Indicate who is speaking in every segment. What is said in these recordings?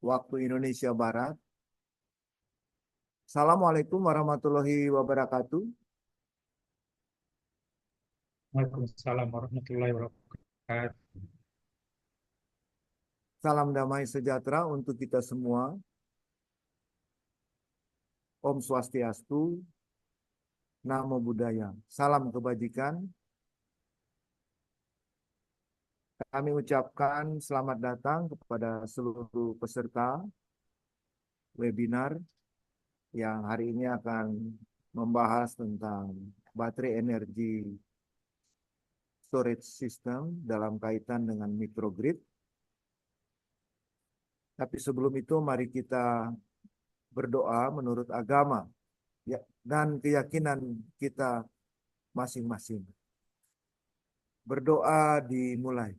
Speaker 1: waktu Indonesia Barat. Assalamualaikum warahmatullahi wabarakatuh.
Speaker 2: Waalaikumsalam warahmatullahi wabarakatuh.
Speaker 1: Salam damai sejahtera untuk kita semua. Om Swastiastu, Namo Buddhaya. Salam kebajikan. Kami ucapkan selamat datang kepada seluruh peserta webinar yang hari ini akan membahas tentang baterai energi storage system dalam kaitan dengan microgrid. Tapi sebelum itu mari kita berdoa menurut agama ya, dan keyakinan kita masing-masing. Berdoa dimulai.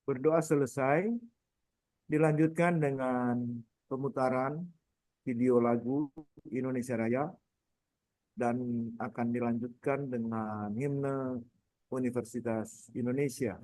Speaker 1: Berdoa selesai, dilanjutkan dengan pemutaran video lagu Indonesia Raya dan akan dilanjutkan dengan himne Universitas Indonesia.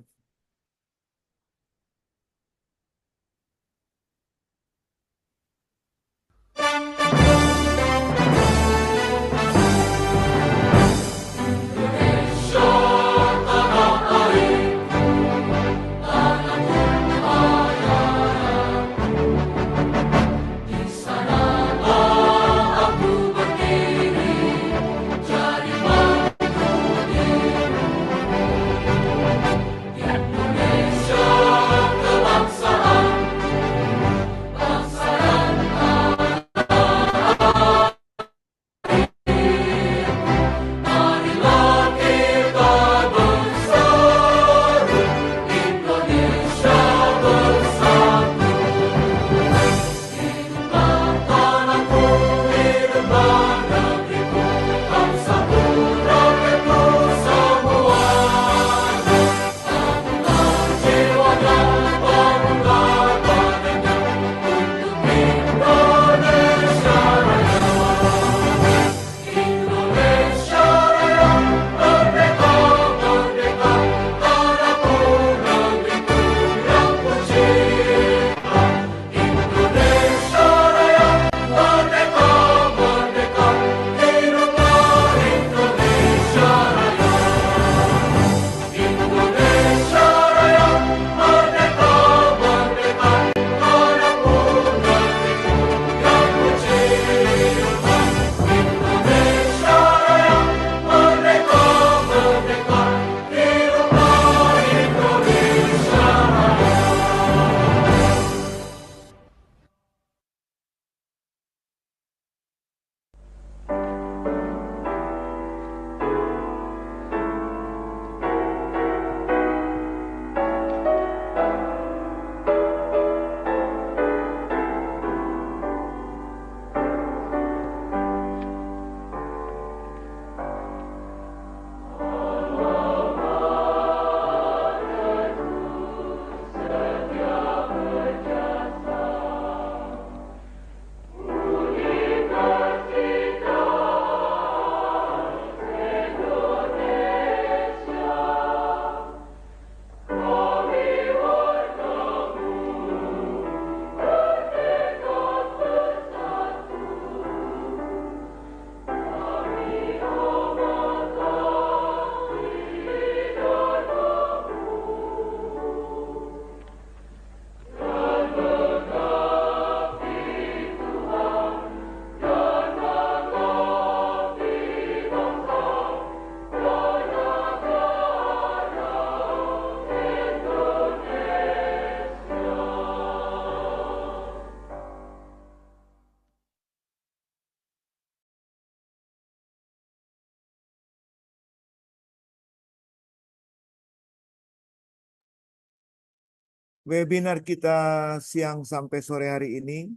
Speaker 1: Webinar kita siang sampai sore hari ini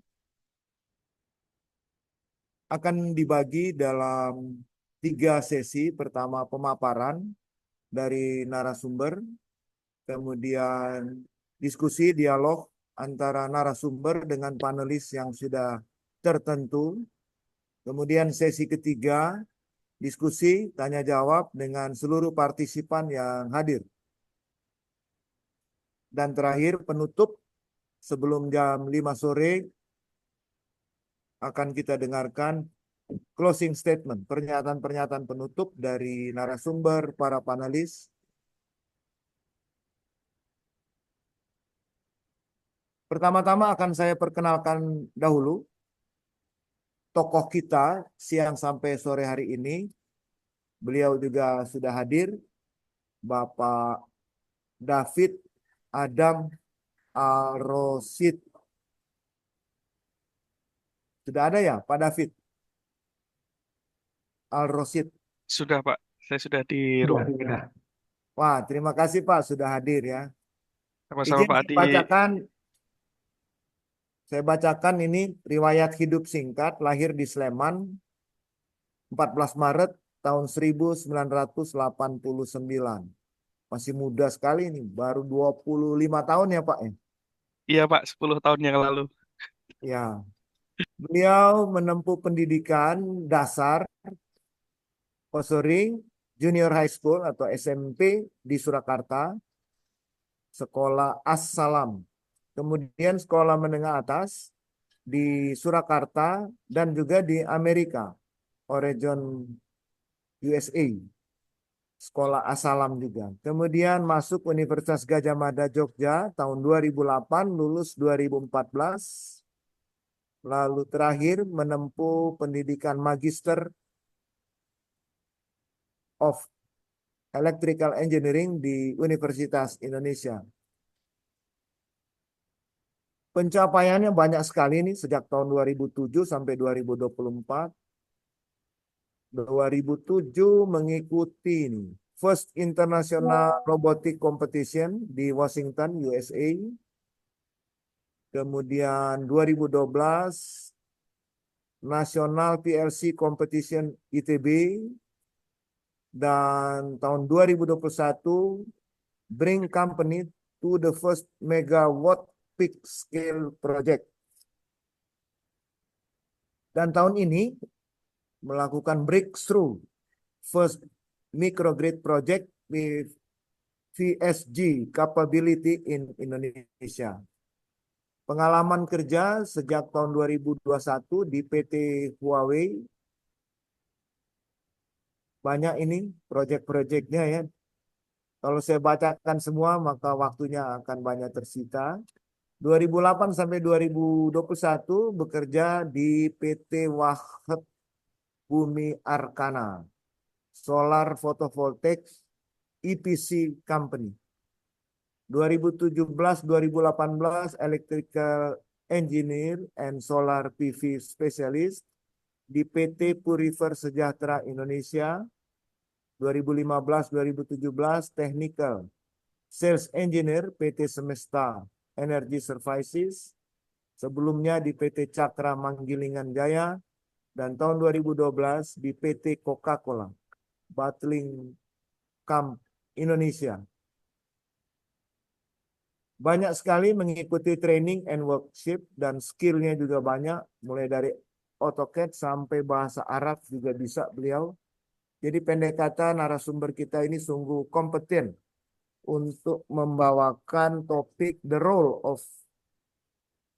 Speaker 1: akan dibagi dalam 3 sesi. Pertama pemaparan dari narasumber, kemudian diskusi dialog antara narasumber dengan panelis yang sudah tertentu. Kemudian sesi ketiga, diskusi tanya jawab dengan seluruh partisipan yang hadir. Dan terakhir penutup sebelum jam 5 sore akan kita dengarkan closing statement, pernyataan-pernyataan penutup dari narasumber, para panelis. Pertama-tama akan saya perkenalkan dahulu tokoh kita siang sampai sore hari ini. Beliau juga sudah hadir, Bapak David Adam Al-Rosid. Sudah ada ya, Pak David Al-Rosid?
Speaker 3: Sudah, Pak. Saya sudah di
Speaker 2: Sudah,
Speaker 3: rumah.
Speaker 2: sudah.
Speaker 1: Wah, terima kasih Pak sudah hadir ya.
Speaker 3: Sama-sama,
Speaker 1: Izin
Speaker 3: Pak
Speaker 1: saya
Speaker 3: Adi.
Speaker 1: bacakan ini riwayat hidup singkat, lahir di Sleman 14 Maret tahun 1989. Masih muda sekali ini, baru 25 tahun ya Pak ya.
Speaker 3: Iya, Pak. 10 tahun yang lalu.
Speaker 1: Ya, beliau menempuh pendidikan dasar, Junior High School atau SMP di Surakarta, Sekolah As-Salam. Kemudian sekolah menengah atas di Surakarta dan juga di Amerika, Oregon, USA. Sekolah As-Salam juga. Kemudian masuk Universitas Gadjah Mada Jogja tahun 2008, lulus 2014. Lalu terakhir menempuh pendidikan Magister of Electrical Engineering di Universitas Indonesia. Pencapaiannya banyak sekali nih sejak tahun 2007 sampai 2024. 2007 mengikuti nih First International Robotic Competition di Washington, USA. Kemudian 2012 National PLC Competition ITB. Dan tahun 2021 bring company to the first megawatt peak scale project. Dan tahun ini melakukan breakthrough first microgrid project with VSG capability in Indonesia. Pengalaman kerja sejak tahun 2021 di PT Huawei. Banyak ini proyek-proyeknya ya. Kalau saya bacakan semua maka waktunya akan banyak tersita. 2008 sampai 2021 bekerja di PT Wahab Bumi Arkana, Solar Photovoltaic EPC Company. 2017-2018 Electrical Engineer and Solar PV Specialist di PT Purifer Sejahtera Indonesia. 2015-2017 Technical Sales Engineer PT Semesta Energy Services. Sebelumnya di PT Cakra Manggilingan Jaya. Dan tahun 2012 di PT Coca-Cola Bottling Camp Indonesia. Banyak sekali mengikuti training and workshop dan skillnya juga banyak. Mulai dari AutoCAD sampai bahasa Arab juga bisa beliau. Jadi pendek kata narasumber kita ini sungguh kompeten untuk membawakan topik the role of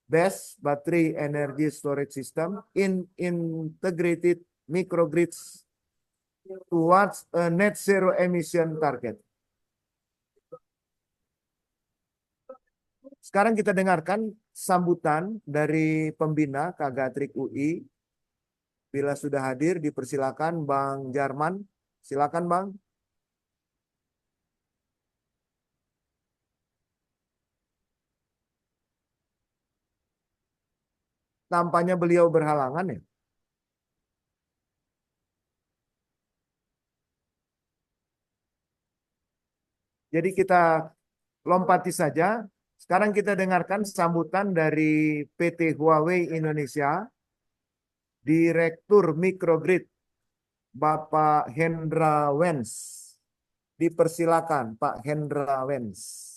Speaker 1: BESS, Battery Energy Storage System, in integrated microgrids towards a net zero emission target. Sekarang kita dengarkan sambutan dari pembina Kagatrik UI. Bila sudah hadir, dipersilakan Bang Jarman. Silakan Bang. Tampaknya beliau berhalangan ya. Jadi kita lompati saja. Sekarang kita dengarkan sambutan dari PT Huawei Indonesia, Direktur Microgrid, Bapak Hendra Wens. Dipersilakan Pak Hendra Wens.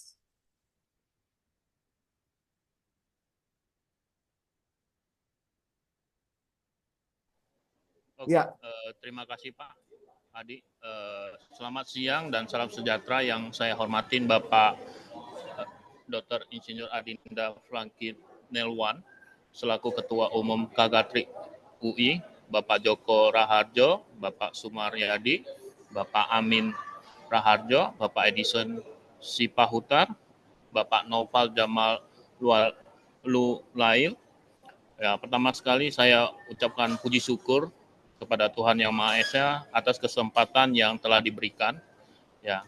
Speaker 4: Oke,
Speaker 1: Ya,
Speaker 4: terima kasih Pak Adi. Selamat siang dan salam sejahtera yang saya hormatin Bapak Dr. Insinyur Adinda Franky Nelwan selaku Ketua Umum Kagatri UI, Bapak Joko Raharjo, Bapak Sumaryadi, Bapak Amin Raharjo, Bapak Edison Sipahutar, Bapak Noval Jamal Lulail. Ya, pertama sekali saya ucapkan puji syukur kepada Tuhan Yang Maha Esa atas kesempatan yang telah diberikan. Ya,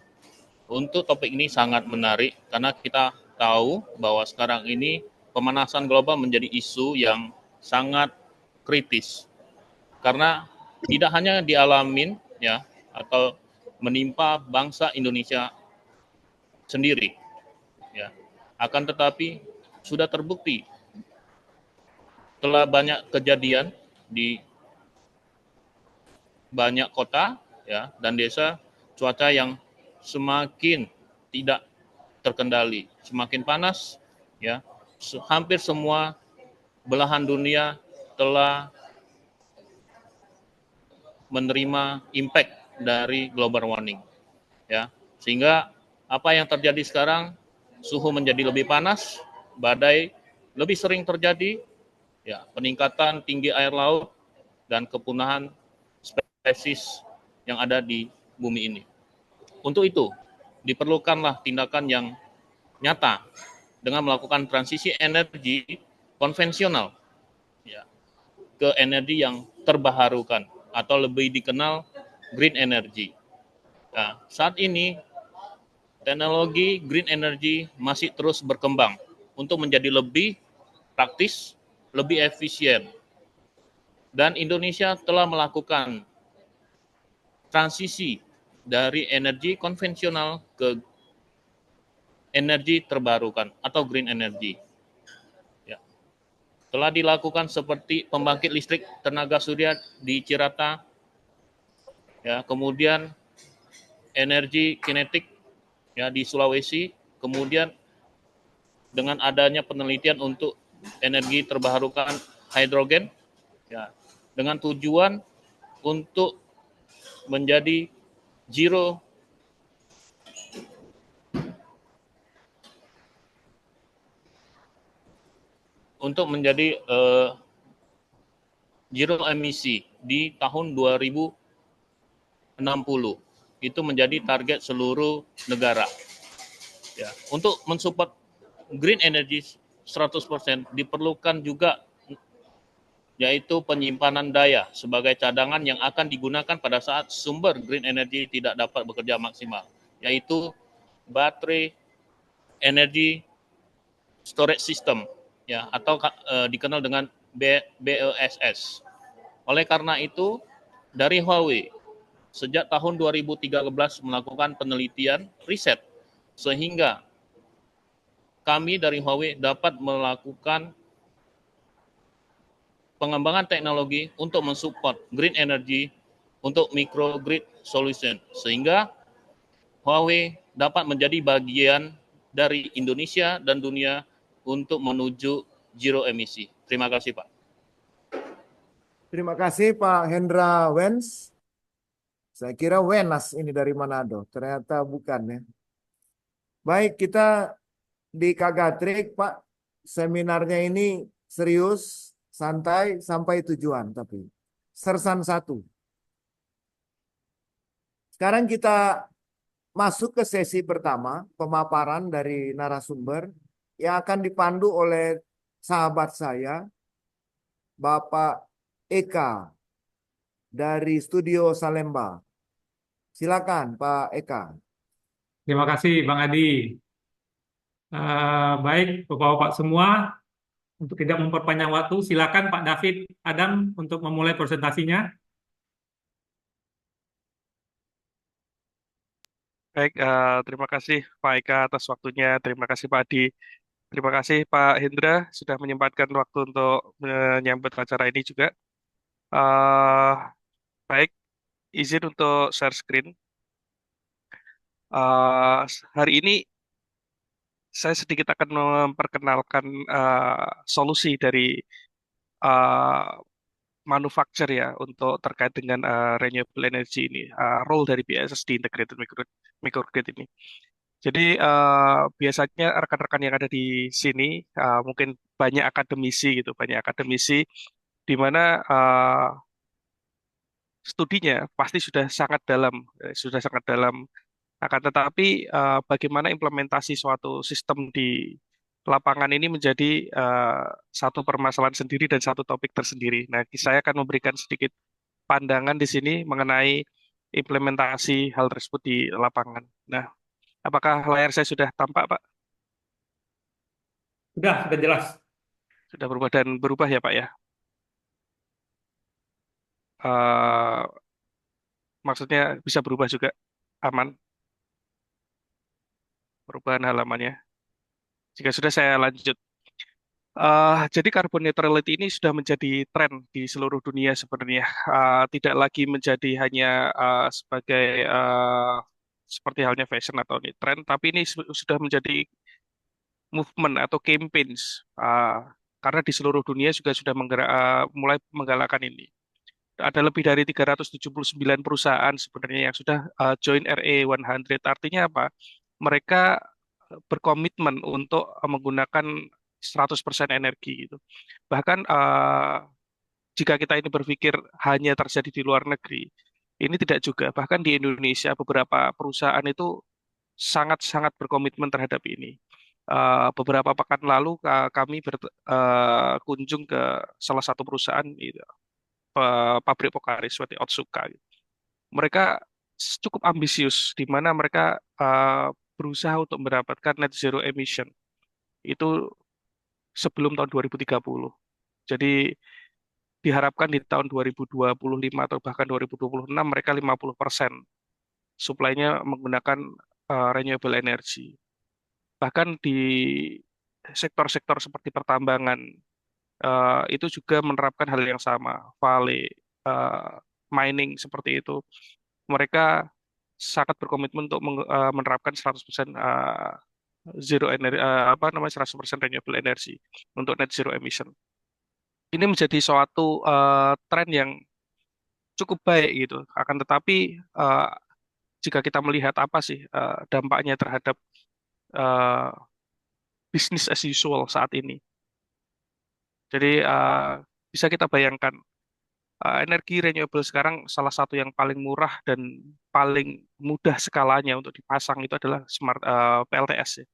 Speaker 4: untuk topik ini sangat menarik karena kita tahu bahwa sekarang ini pemanasan global menjadi isu yang sangat kritis karena tidak hanya dialamin ya atau menimpa bangsa Indonesia sendiri ya. Akan tetapi sudah terbukti telah banyak kejadian di banyak kota ya dan desa, cuaca yang semakin tidak terkendali, semakin panas ya. Hampir semua belahan dunia telah menerima impact dari global warming ya. Sehingga apa yang terjadi sekarang, suhu menjadi lebih panas, badai lebih sering terjadi ya, peningkatan tinggi air laut dan kepunahan spesies yang ada di bumi ini. Untuk itu, diperlukanlah tindakan yang nyata dengan melakukan transisi energi konvensional ya, ke energi yang terbaharukan atau lebih dikenal green energy. Nah, saat ini teknologi green energy masih terus berkembang untuk menjadi lebih praktis, lebih efisien. Dan Indonesia telah melakukan transisi dari energi konvensional ke energi terbarukan atau green energy. Ya. Telah dilakukan seperti pembangkit listrik tenaga surya di Cirata, ya, kemudian energi kinetik ya di Sulawesi, kemudian dengan adanya penelitian untuk energi terbarukan hidrogen, ya, dengan tujuan untuk menjadi zero untuk menjadi zero emisi di tahun 2060. Itu menjadi target seluruh negara. Ya, untuk mensupport green energy 100% diperlukan juga yaitu penyimpanan daya sebagai cadangan yang akan digunakan pada saat sumber green energy tidak dapat bekerja maksimal, yaitu baterai energy storage system ya atau dikenal dengan BESS. Oleh karena itu, dari Huawei sejak tahun 2013 melakukan penelitian riset sehingga kami dari Huawei dapat melakukan pengembangan teknologi untuk mensupport green energy untuk microgrid solution sehingga Huawei dapat menjadi bagian dari Indonesia dan dunia untuk menuju zero emisi. Terima kasih, Pak.
Speaker 1: terima kasih Pak Hendra Wens. Saya kira Wenas ini dari Manado, ternyata bukan ya. Baik, kita di Kagatrik, Pak, seminarnya ini serius, santai, sampai tujuan. Tapi sersan satu. Sekarang kita masuk ke sesi pertama, pemaparan dari narasumber yang akan dipandu oleh sahabat saya, Bapak Eka dari Studio Salemba. Silakan Pak Eka.
Speaker 2: Terima kasih Bang Adi. Baik, Bapak-Bapak semua, untuk tidak memperpanjang waktu, silakan Pak David Adam untuk memulai presentasinya.
Speaker 3: Baik, terima kasih Pak Eka atas waktunya. Terima kasih Pak Adi. Terima kasih Pak Hendra sudah menyempatkan waktu untuk menyambut acara ini juga. Eh, baik, izin untuk share screen. Hari ini saya sedikit akan memperkenalkan solusi dari eh, manufacture ya untuk terkait dengan renewable energy ini, role dari BSS di integrated microgrid ini. Jadi biasanya rekan-rekan yang ada di sini mungkin banyak akademisi gitu, banyak akademisi di mana studinya pasti sudah sangat dalam, sudah sangat dalam. Akan tetapi bagaimana implementasi suatu sistem di lapangan ini menjadi satu permasalahan sendiri dan satu topik tersendiri. Nah, saya akan memberikan sedikit pandangan di sini mengenai implementasi hal tersebut di lapangan. Nah, apakah layar saya sudah tampak, Pak?
Speaker 2: Sudah jelas.
Speaker 3: Sudah berubah dan berubah ya, Pak ya? Eh, maksudnya bisa berubah juga, aman, perubahan halamannya. Jika sudah saya lanjut. Jadi carbon neutrality ini sudah menjadi tren di seluruh dunia sebenarnya. Tidak lagi menjadi hanya sebagai seperti halnya fashion atau ini tren, tapi ini sudah menjadi movement atau campaigns. Karena di seluruh dunia juga sudah mulai menggalakkan ini. Ada lebih dari 379 perusahaan sebenarnya yang sudah join RE100. Artinya apa? Mereka berkomitmen untuk menggunakan 100% energi gitu. Bahkan jika kita ini berpikir hanya terjadi di luar negeri, ini tidak juga. Bahkan di Indonesia beberapa perusahaan itu sangat-sangat berkomitmen terhadap ini. Beberapa pekan lalu kami berkunjung ke salah satu perusahaan gitu, pabrik Pocari seperti Otsuka. Gitu. Mereka cukup ambisius di mana mereka berusaha untuk mendapatkan net zero emission itu sebelum tahun 2030. Jadi diharapkan di tahun 2025 atau bahkan 2026 mereka 50% suplainya menggunakan renewable energy. Bahkan di sektor-sektor seperti pertambangan itu juga menerapkan hal yang sama. Vale, eh, mining seperti itu. Mereka sangat berkomitmen untuk menerapkan 100% zero energi, apa namanya 100% renewable energy untuk net zero emission. Ini menjadi suatu tren yang cukup baik gitu. Akan tetapi jika kita melihat apa sih dampaknya terhadap eh, business as usual saat ini. Jadi bisa kita bayangkan energi renewable sekarang salah satu yang paling murah dan paling mudah skalanya untuk dipasang itu adalah smart PLTS ya.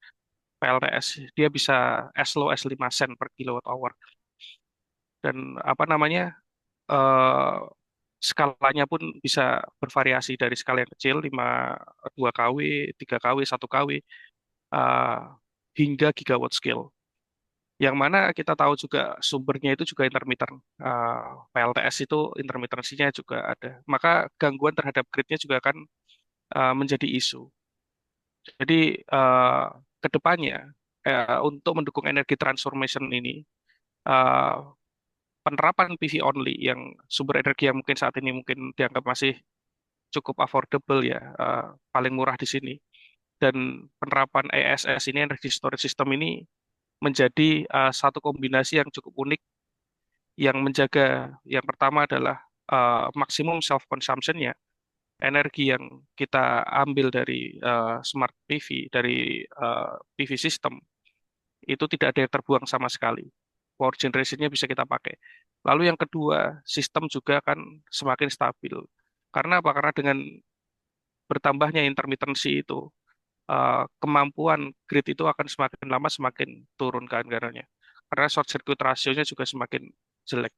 Speaker 3: PLTS dia bisa as low as 5 sen per kilowatt hour dan apa namanya eh, skalanya pun bisa bervariasi dari skala yang kecil 2 kW, 3 kW, 1 kW eh, hingga gigawatt scale. Yang mana kita tahu juga sumbernya itu juga intermittent. PLTS itu intermittensinya juga ada. Maka gangguan terhadap gridnya juga akan menjadi isu. Jadi ke depannya untuk mendukung energi transformation ini, eh, penerapan PV only yang sumber energi yang mungkin saat ini mungkin dianggap masih cukup affordable ya, paling murah di sini. Dan penerapan ESS ini, energy storage system ini menjadi satu kombinasi yang cukup unik yang menjaga yang pertama adalah maksimum self consumption-nya, energi yang kita ambil dari smart PV, dari PV system itu tidak ada yang terbuang sama sekali. Power generation-nya bisa kita pakai. Lalu yang kedua, sistem juga akan semakin stabil. Karena apa? Karena dengan bertambahnya intermittency itu, kemampuan grid itu akan semakin lama semakin turun keanggarannya. Karena short circuit rasionya juga semakin jelek.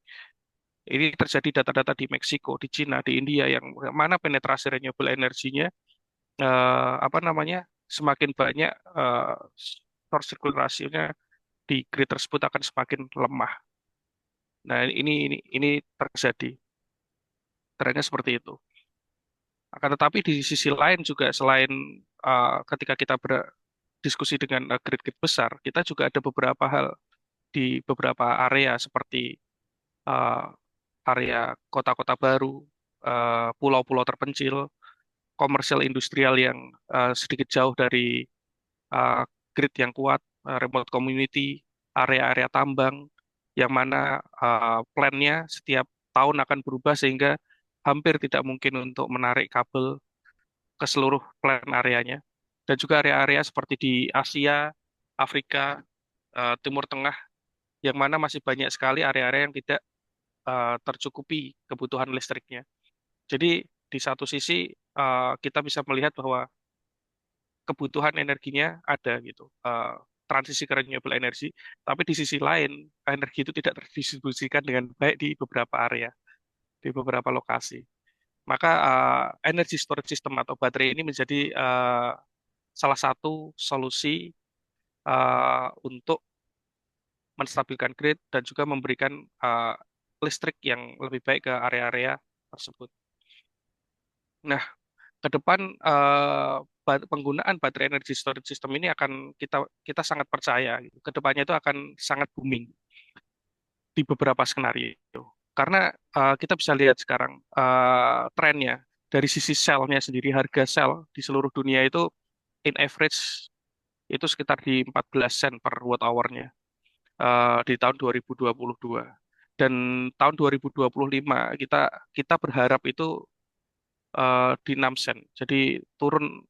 Speaker 3: Ini terjadi data-data di Meksiko, di Cina, di India yang mana penetrasi renewable energinya apa namanya semakin banyak short circuit rasionya di grid tersebut akan semakin lemah. Nah, ini terjadi. Trennya seperti itu. Akan tetapi di sisi lain juga selain ketika kita berdiskusi dengan grid-grid besar, kita juga ada beberapa hal di beberapa area seperti uh, area kota-kota baru, pulau-pulau terpencil, komersial industrial yang sedikit jauh dari uh, grid yang kuat, remote community, area-area tambang, yang mana plan-nya setiap tahun akan berubah sehingga hampir tidak mungkin untuk menarik kabel ke seluruh plan areanya. Dan juga area-area seperti di Asia, Afrika, Timur Tengah, yang mana masih banyak sekali area-area yang tidak tercukupi kebutuhan listriknya. Jadi di satu sisi kita bisa melihat bahwa kebutuhan energinya ada gitu, transisi ke renewable energy, tapi di sisi lain energi itu tidak terdistribusikan dengan baik di beberapa area, di beberapa lokasi. Maka energy storage system atau baterai ini menjadi salah satu solusi untuk menstabilkan grid dan juga memberikan listrik yang lebih baik ke area-area tersebut. Nah, ke depan penggunaan baterai energy storage system ini akan kita sangat percaya gitu. Ke depannya itu akan sangat booming di beberapa skenario. Karena kita bisa lihat sekarang trennya dari sisi sel-nya sendiri, harga sel di seluruh dunia itu in average itu sekitar di 14 sen per watt hour-nya di tahun 2022. Dan tahun 2025 kita berharap itu di 6 sen. Jadi turun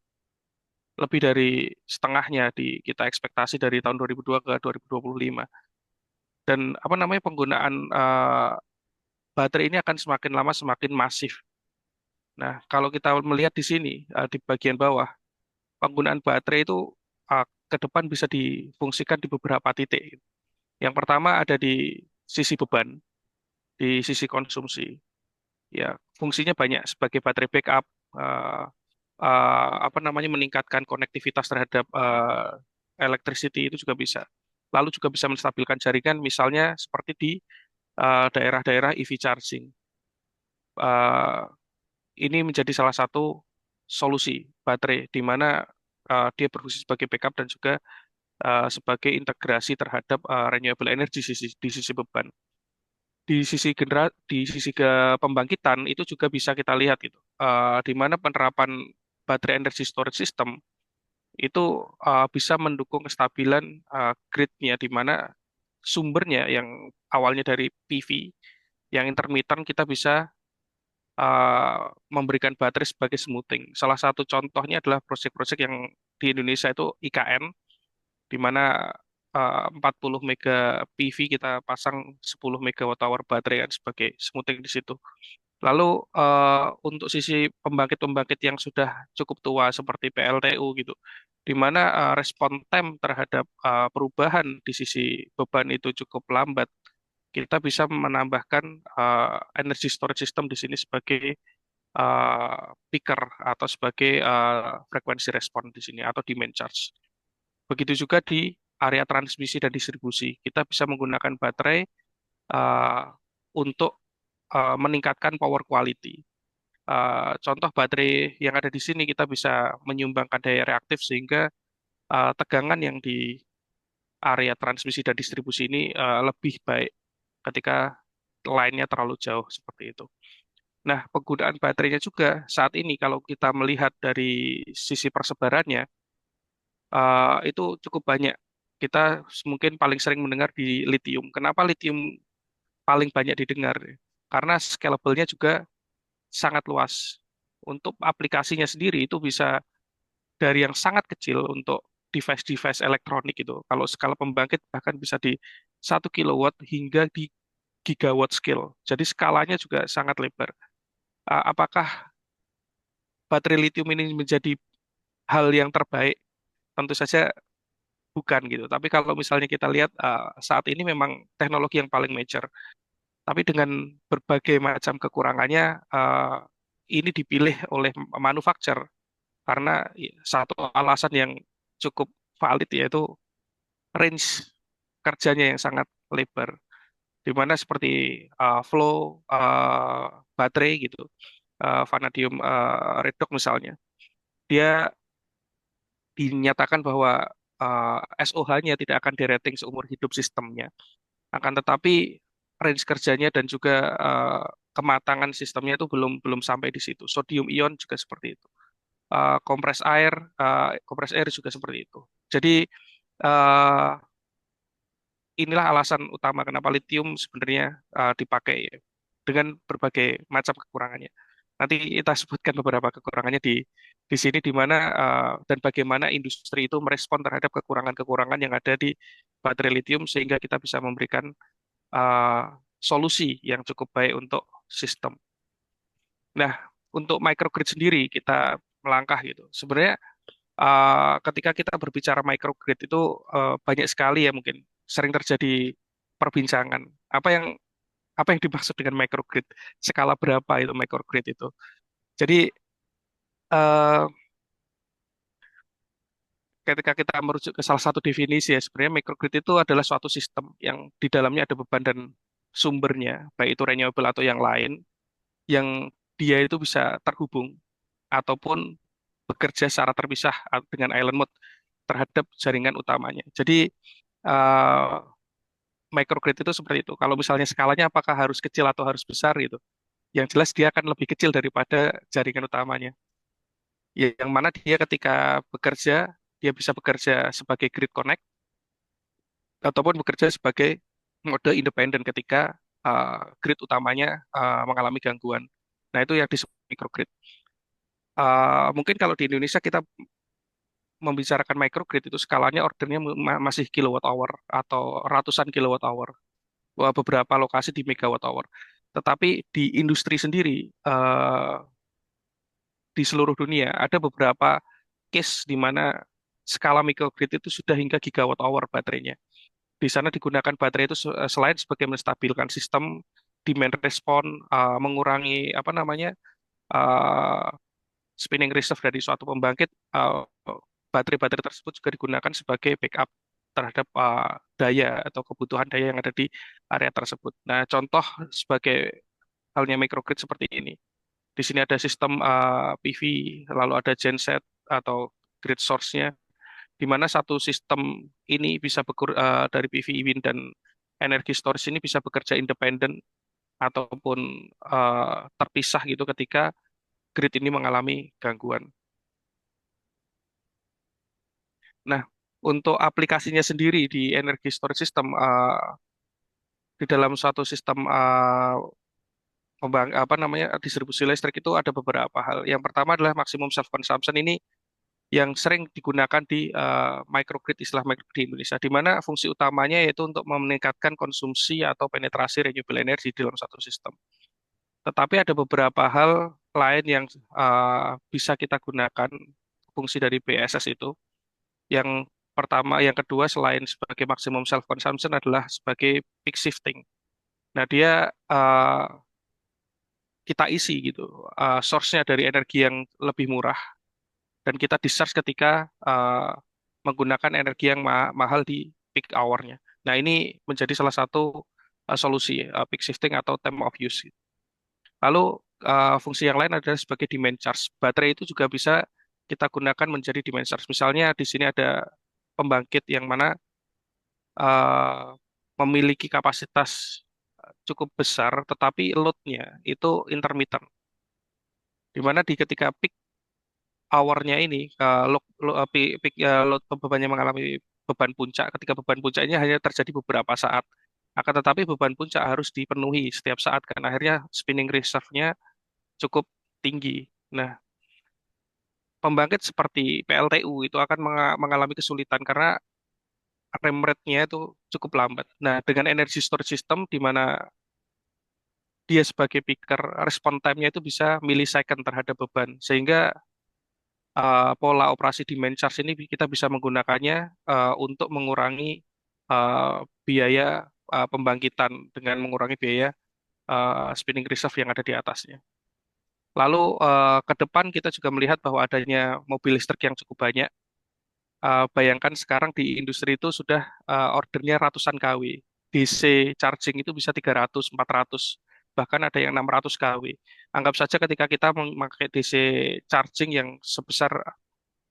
Speaker 3: lebih dari setengahnya kita ekspektasi dari tahun 2002 ke 2025. Dan apa namanya penggunaan baterai ini akan semakin lama semakin masif. Nah, kalau kita melihat di sini di bagian bawah, penggunaan baterai itu ke depan bisa difungsikan di beberapa titik. Yang pertama ada di sisi beban, di sisi konsumsi. Ya, fungsinya banyak sebagai baterai backup, apa namanya meningkatkan konektivitas terhadap electricity itu juga bisa. Lalu juga bisa menstabilkan jaringan, misalnya seperti di daerah-daerah EV charging. Uh, ini menjadi salah satu solusi baterai di mana dia berfungsi sebagai backup dan juga sebagai integrasi terhadap renewable energy di sisi beban. Di sisi ke pembangkitan itu juga bisa kita lihat gitu, di mana penerapan baterai energy storage system itu bisa mendukung kestabilan gridnya, di mana sumbernya yang awalnya dari PV, yang intermittent kita bisa memberikan baterai sebagai smoothing. Salah satu contohnya adalah proyek-proyek yang di Indonesia itu IKN, di mana 40 mega PV kita pasang 10 megawatt hour baterai kan sebagai smoothing di situ. Lalu untuk sisi pembangkit-pembangkit yang sudah cukup tua seperti PLTU gitu, di mana respon time terhadap perubahan di sisi beban itu cukup lambat, kita bisa menambahkan energy storage system di sini sebagai picker atau sebagai frekuensi respon di sini atau demand charge. Begitu juga di area transmisi dan distribusi, kita bisa menggunakan baterai uh, untuk meningkatkan power quality. Contoh baterai yang ada di sini kita bisa menyumbangkan daya reaktif sehingga tegangan yang di area transmisi dan distribusi ini lebih baik ketika line-nya terlalu jauh seperti itu. Nah, penggunaan baterainya juga saat ini kalau kita melihat dari sisi persebarannya itu cukup banyak. Kita mungkin paling sering mendengar di lithium. Kenapa lithium paling banyak didengar? Karena scalable-nya juga sangat luas. Untuk aplikasinya sendiri itu bisa dari yang sangat kecil untuk device-device elektronik itu. Kalau skala pembangkit bahkan bisa di 1 kilowatt hingga di gigawatt scale. Jadi skalanya juga sangat lebar. Apakah baterai lithium ini menjadi hal yang terbaik? Tentu saja bukan gitu. Tapi kalau misalnya kita lihat saat ini memang teknologi yang paling major. Tapi dengan berbagai macam kekurangannya, ini dipilih oleh manufaktur karena satu alasan yang cukup valid yaitu range kerjanya yang sangat lebar. Di mana seperti flow baterai gitu, vanadium redox misalnya, dia dinyatakan bahwa SOH-nya tidak akan di-rating seumur hidup sistemnya. Akan tetapi range kerjanya dan juga kematangan sistemnya itu belum belum sampai di situ. Sodium ion juga seperti itu. Kompres air juga seperti itu. Jadi uh, inilah alasan utama kenapa lithium sebenarnya dipakai ya. dengan berbagai macam kekurangannya. Nanti kita sebutkan beberapa kekurangannya di sini di mana dan bagaimana industri itu merespon terhadap kekurangan-kekurangan yang ada di baterai lithium sehingga kita bisa memberikan uh, solusi yang cukup baik untuk sistem. Nah, untuk microgrid sendiri kita melangkah gitu. Sebenarnya ketika kita berbicara microgrid itu banyak sekali ya mungkin sering terjadi perbincangan. Apa yang apa yang dimaksud dengan microgrid? Skala berapa itu microgrid itu? Jadi eh, ketika kita merujuk ke salah satu definisi ya sebenarnya microgrid itu adalah suatu sistem yang di dalamnya ada beban dan sumbernya, baik itu renewable atau yang lain, yang dia itu bisa terhubung ataupun bekerja secara terpisah dengan island mode terhadap jaringan utamanya. Jadi eh, microgrid itu seperti itu. Kalau misalnya skalanya apakah harus kecil atau harus besar gitu. Yang jelas dia akan lebih kecil daripada jaringan utamanya. Yang mana dia ketika bekerja, dia bisa bekerja sebagai grid connect ataupun bekerja sebagai mode independen ketika grid utamanya mengalami gangguan. Nah, itu yang disebut microgrid. Mungkin kalau di Indonesia kita membicarakan microgrid itu skalanya ordernya masih kilowatt hour atau ratusan kilowatt hour. Beberapa lokasi di megawatt hour. Tetapi di industri sendiri di seluruh dunia ada beberapa case di mana skala microgrid itu sudah hingga gigawatt hour baterainya. Di sana digunakan baterai itu selain sebagai menstabilkan sistem demand response, mengurangi apa namanya uh, spinning reserve dari suatu pembangkit, baterai-baterai tersebut juga digunakan sebagai backup terhadap daya atau kebutuhan daya yang ada di area tersebut. Nah, contoh sebagai halnya microgrid seperti ini. Di sini ada sistem PV, lalu ada genset atau grid source-nya, di mana satu sistem ini bisa dari PV, wind, dan energi storage ini bisa bekerja independen ataupun terpisah gitu ketika grid ini mengalami gangguan. Nah, untuk aplikasinya sendiri di energi storage system, di dalam suatu sistem apa namanya distribusi listrik itu ada beberapa hal. Yang pertama adalah maksimum self consumption ini yang sering digunakan di microgrid, istilah microgrid di Indonesia, di mana fungsi utamanya yaitu untuk meningkatkan konsumsi atau penetrasi renewable energy di dalam satu sistem. Tetapi ada beberapa hal lain yang bisa kita gunakan fungsi dari BSS itu. Yang pertama, yang kedua selain sebagai maksimum self consumption adalah sebagai peak shifting. Nah, dia kita isi gitu, source-nya dari energi yang lebih murah dan kita discharge ketika menggunakan energi yang mahal di peak hour-nya. Nah, ini menjadi salah satu solusi peak shifting atau time of use. Lalu fungsi yang lain adalah sebagai demand charge. Baterai itu juga bisa kita gunakan menjadi demand charge. Misalnya di sini ada pembangkit yang mana eh, memiliki kapasitas cukup besar, tetapi load-nya itu intermittent. Di mana di ketika peak hour-nya ini, load bebannya mengalami beban puncak. Ketika beban puncaknya hanya terjadi beberapa saat. Akan tetapi beban puncak harus dipenuhi setiap saat, kan akhirnya spinning reserve-nya cukup tinggi. Nah, pembangkit seperti PLTU itu akan mengalami kesulitan karena rem rate-nya itu cukup lambat. Nah, dengan energy storage system di mana dia sebagai peaker, respon time-nya itu bisa millisecond terhadap beban. Sehingga pola operasi demand charge ini kita bisa menggunakannya untuk mengurangi uh, biaya pembangkitan dengan mengurangi biaya spinning reserve yang ada di atasnya. Lalu ke depan kita juga melihat bahwa adanya mobil listrik yang cukup banyak. Bayangkan sekarang di industri itu sudah ordernya ratusan kW. DC charging itu bisa 300, 400, bahkan ada yang 600 kW. Anggap saja ketika kita memakai DC charging yang sebesar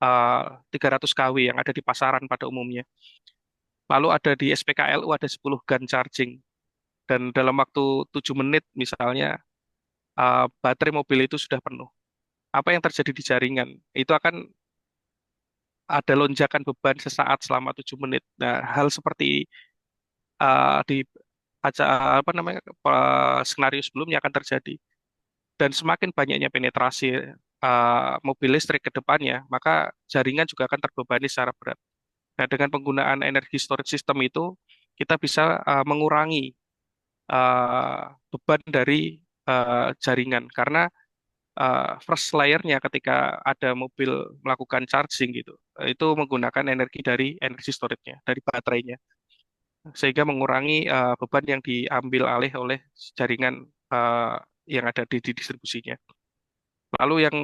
Speaker 3: 300 kW yang ada di pasaran pada umumnya. Lalu ada di SPKLU ada 10 gun charging. Dan dalam waktu 7 menit misalnya baterai mobil itu sudah penuh. Apa yang terjadi di jaringan? Itu akan ada lonjakan beban sesaat selama 7 menit. Nah, hal seperti di apa namanya skenario sebelumnya akan terjadi. Dan semakin banyaknya penetrasi mobil listrik ke depannya, maka jaringan juga akan terbebani secara berat. Nah, dengan penggunaan energi storage system itu, kita bisa mengurangi beban dari jaringan karena first layernya ketika ada mobil melakukan charging gitu, itu menggunakan energi dari energi storage-nya, dari baterainya, sehingga mengurangi beban yang diambil alih oleh jaringan eh, yang ada di distribusinya. Lalu yang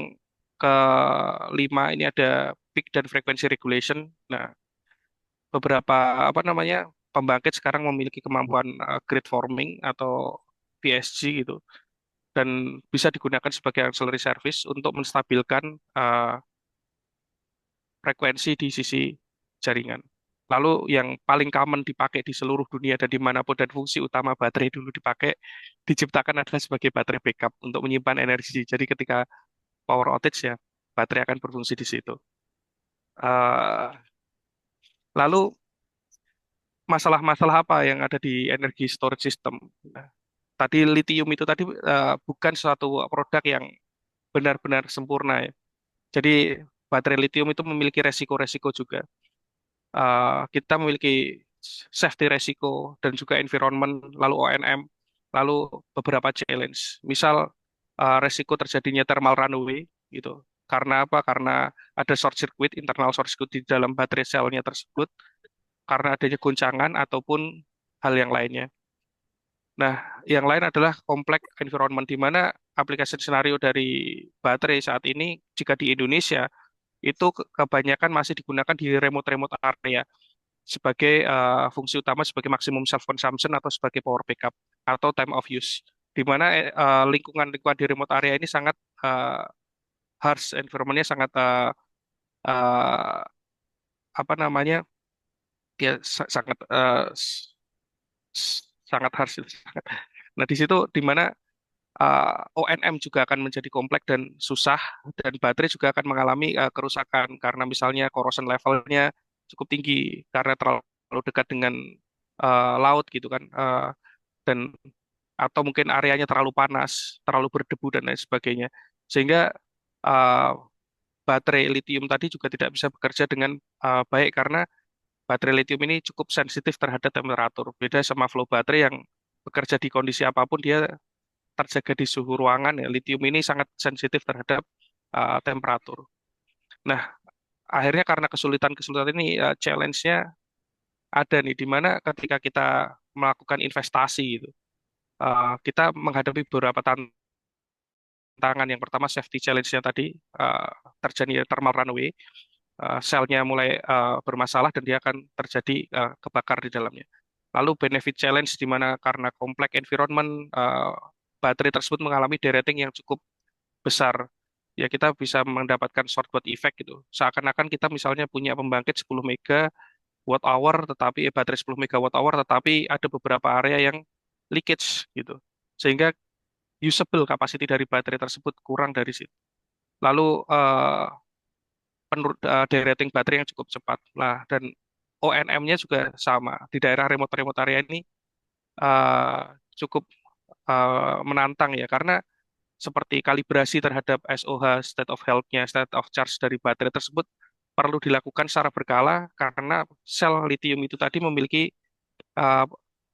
Speaker 3: kelima ini ada peak dan frequency regulation. Nah, beberapa apa namanya pembangkit sekarang memiliki kemampuan grid forming atau PSG gitu dan bisa digunakan sebagai auxiliary service untuk menstabilkan eh, frekuensi di sisi jaringan. Lalu yang paling common dipakai di seluruh dunia dan dimanapun dan fungsi utama baterai dulu dipakai, diciptakan adalah sebagai baterai backup untuk menyimpan energi. Jadi ketika power outage ya, baterai akan berfungsi di situ. Eh, lalu masalah-masalah apa yang ada di energi storage system? Nah, tadi lithium itu tadi bukan suatu produk yang benar-benar sempurna ya. Jadi baterai lithium itu memiliki resiko-resiko juga. Kita memiliki safety resiko dan juga environment, lalu ONM, lalu beberapa challenge. Misal resiko terjadinya thermal runaway gitu. Karena apa? Karena ada short circuit, internal short circuit di dalam baterai selnya tersebut, karena adanya goncangan ataupun hal yang lainnya. Nah, yang lain adalah kompleks environment di mana aplikasi senario dari baterai saat ini jika di Indonesia itu kebanyakan masih digunakan di remote-remote area sebagai fungsi utama sebagai maksimum self consumption atau sebagai power backup atau time of use. Di mana lingkungan-lingkungan di remote area ini sangat eh, harsh, environment-nya sangat eh, apa namanya? Ya sangat sangat harsh. Nah, di situ di mana ONM juga akan menjadi kompleks dan susah, dan baterai juga akan mengalami kerusakan karena misalnya corrosion levelnya cukup tinggi karena terlalu dekat dengan laut gitu kan, dan atau mungkin areanya terlalu panas, terlalu berdebu dan lain sebagainya, sehingga uh, baterai lithium tadi juga tidak bisa bekerja dengan baik karena baterai lithium ini cukup sensitif terhadap temperatur. Beda sama flow baterai yang bekerja di kondisi apapun dia terjaga di suhu ruangan ya. Lithium ini sangat sensitif terhadap temperatur. Nah, akhirnya karena kesulitan-kesulitan ini challenge-nya ada nih di mana ketika kita melakukan investasi gitu, kita menghadapi beberapa tantangan. Yang pertama safety challenge-nya tadi, uh, terjadi thermal runaway, selnya mulai bermasalah dan dia akan terjadi kebakar di dalamnya. Lalu benefit challenge di mana karena kompleks environment, baterai tersebut mengalami derating yang cukup besar. Ya kita bisa mendapatkan shortcut effect gitu. Seakan-akan kita misalnya punya pembangkit 10 megawatt hour tetapi baterai 10 megawatt hour tetapi ada beberapa area yang leakage gitu. Sehingga usable capacity dari baterai tersebut kurang dari situ. Lalu derating baterai yang cukup cepat. Lah dan ONM-nya juga sama. Di daerah remote-remote area ini eh, cukup menantang ya karena seperti kalibrasi terhadap SOH state of health-nya, state of charge dari baterai tersebut perlu dilakukan secara berkala karena sel lithium itu tadi memiliki eh,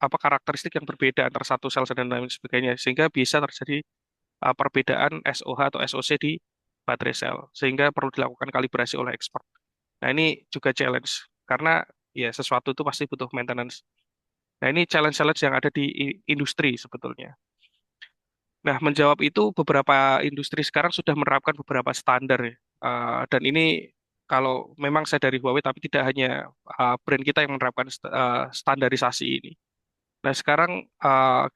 Speaker 3: apa karakteristik yang berbeda antara satu sel dan lain sebagainya sehingga bisa terjadi perbedaan SOH atau SOC di baterai sel sehingga perlu dilakukan kalibrasi oleh expert. Nah, ini juga challenge karena ya sesuatu itu pasti butuh maintenance. Nah, ini challenge-challenge yang ada di industri sebetulnya. Nah, menjawab itu beberapa industri sekarang sudah menerapkan beberapa standar ya. Dan ini kalau memang saya dari Huawei tapi tidak hanya brand kita yang menerapkan standarisasi ini. Nah, sekarang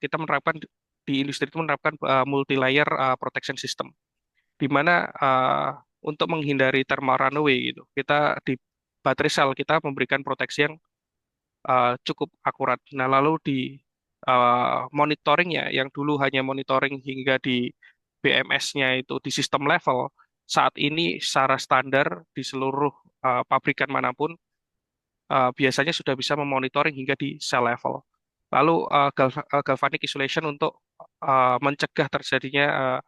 Speaker 3: kita menerapkan di industri itu menerapkan multi-layer protection system di mana untuk menghindari thermal runaway gitu, kita di baterai sel kita memberikan proteksi yang cukup akurat. Nah, lalu di monitoringnya yang dulu hanya monitoring hingga di BMS-nya itu di sistem level, saat ini secara standar di seluruh pabrikan manapun biasanya sudah bisa memonitoring hingga di cell level. Lalu galvanic isolation untuk mencegah terjadinya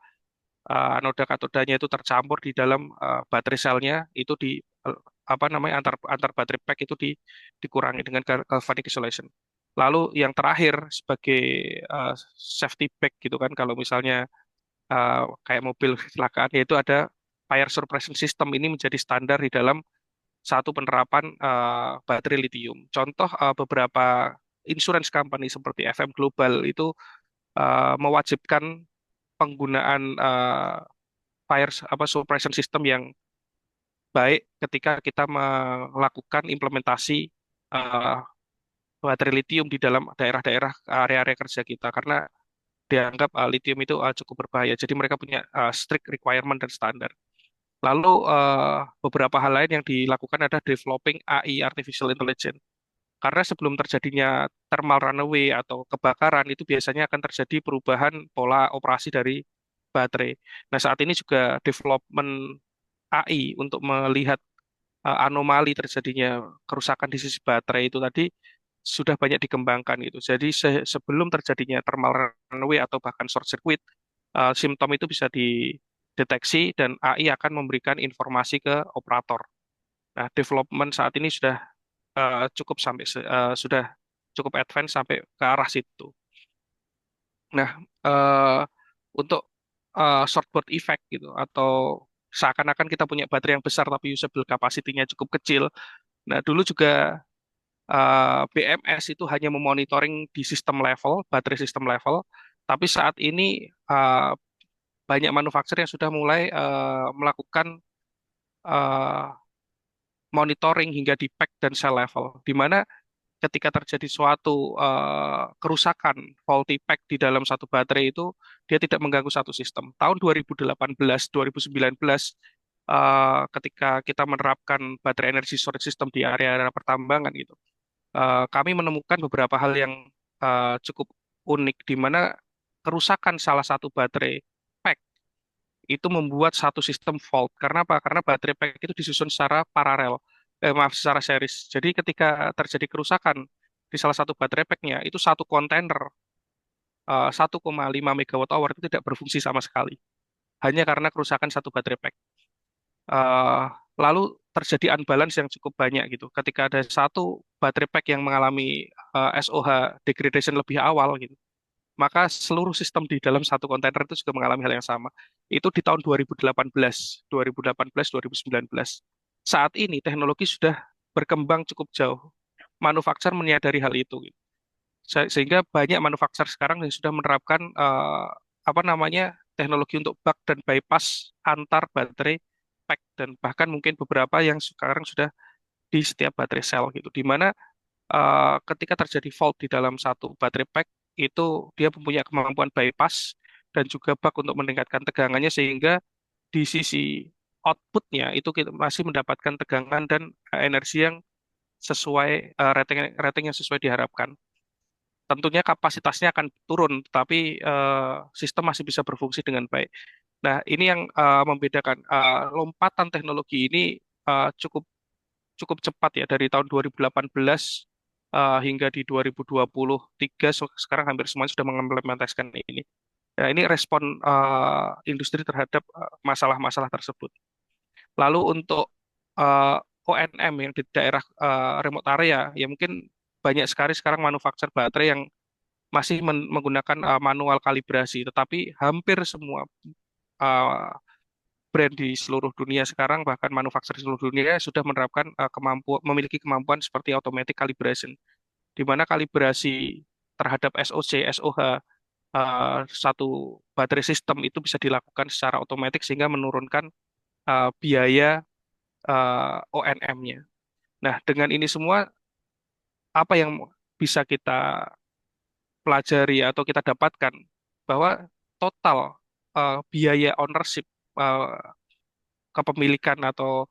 Speaker 3: anoda katodanya itu tercampur di dalam baterai selnya itu apa namanya antar baterai pack itu dikurangi dengan galvanic isolation. Lalu yang terakhir sebagai safety pack gitu kan kalau misalnya kayak mobil kecelakaan yaitu ada fire suppression system ini menjadi standar di dalam satu penerapan baterai lithium. Contoh beberapa insurance company seperti FM Global itu mewajibkan penggunaan suppression system yang baik ketika kita melakukan implementasi eh, baterai lithium di dalam daerah-daerah area-area kerja kita karena dianggap lithium itu cukup berbahaya. Jadi mereka punya strict requirement dan standar. Lalu beberapa hal lain yang dilakukan adalah developing AI artificial intelligence. Karena sebelum terjadinya thermal runaway atau kebakaran itu biasanya akan terjadi perubahan pola operasi dari baterai. Nah, saat ini juga development AI untuk melihat anomali terjadinya kerusakan di sisi baterai itu tadi sudah banyak dikembangkan gitu. Jadi sebelum terjadinya thermal runaway atau bahkan short circuit, simptom itu bisa dideteksi dan AI akan memberikan informasi ke operator. Nah, development saat ini sudah cukup advance sampai ke arah situ. Nah, untuk shortboard effect gitu atau seakan-akan kita punya baterai yang besar tapi usable capacity-nya cukup kecil. Nah, dulu juga BMS itu hanya memonitoring di sistem level, baterai sistem level, tapi saat ini banyak manufaktur yang sudah mulai melakukan eh, monitoring hingga di pack dan cell level, di mana ketika terjadi suatu kerusakan faulty pack di dalam satu baterai itu dia tidak mengganggu satu sistem. Tahun 2018, 2019 ketika kita menerapkan baterai energy storage system di area-area pertambangan gitu, kami menemukan beberapa hal yang cukup unik di mana kerusakan salah satu baterai pack itu membuat satu sistem fault. Karena apa? Karena baterai pack itu disusun secara paralel, secara series. Jadi ketika terjadi kerusakan di salah satu baterai packnya, itu satu kontainer 1,5 megawatt hour itu tidak berfungsi sama sekali. Hanya karena kerusakan satu baterai pack. Eh, Lalu terjadi unbalance yang cukup banyak gitu. Ketika ada satu baterai pack yang mengalami SOH degradation lebih awal gitu, maka seluruh sistem di dalam satu kontainer itu juga mengalami hal yang sama. Itu di tahun 2018, 2018, 2019. Saat ini teknologi sudah berkembang cukup jauh. Manufaktur menyadari hal itu, gitu. Sehingga banyak manufaktur sekarang yang sudah menerapkan apa namanya teknologi untuk bug dan bypass antar baterai pack dan bahkan mungkin beberapa yang sekarang sudah di setiap baterai sel gitu. Di mana ketika terjadi fault di dalam satu baterai pack itu dia mempunyai kemampuan bypass dan juga bug untuk meningkatkan tegangannya sehingga di sisi outputnya itu kita masih mendapatkan tegangan dan energi yang sesuai rating yang sesuai diharapkan. Tentunya kapasitasnya akan turun, tapi sistem masih bisa berfungsi dengan baik. Nah, ini yang membedakan lompatan teknologi ini cukup cukup cepat ya dari tahun 2018 hingga di 2023 sekarang hampir semuanya sudah mengimplementasikan ini. Ya, ini respon industri terhadap masalah-masalah tersebut. Lalu untuk eh, ONM yang di daerah remote area, ya mungkin banyak sekali sekarang manufaktur baterai yang masih menggunakan manual kalibrasi, tetapi hampir semua eh, brand di seluruh dunia sekarang, bahkan manufaktur di seluruh dunia sudah menerapkan memiliki kemampuan seperti automatic calibration, di mana kalibrasi terhadap SOC, SOH satu baterai sistem itu bisa dilakukan secara otomatis sehingga menurunkan biaya ONM-nya. Nah, dengan ini semua apa yang bisa kita pelajari atau kita dapatkan bahwa total biaya ownership uh, kepemilikan atau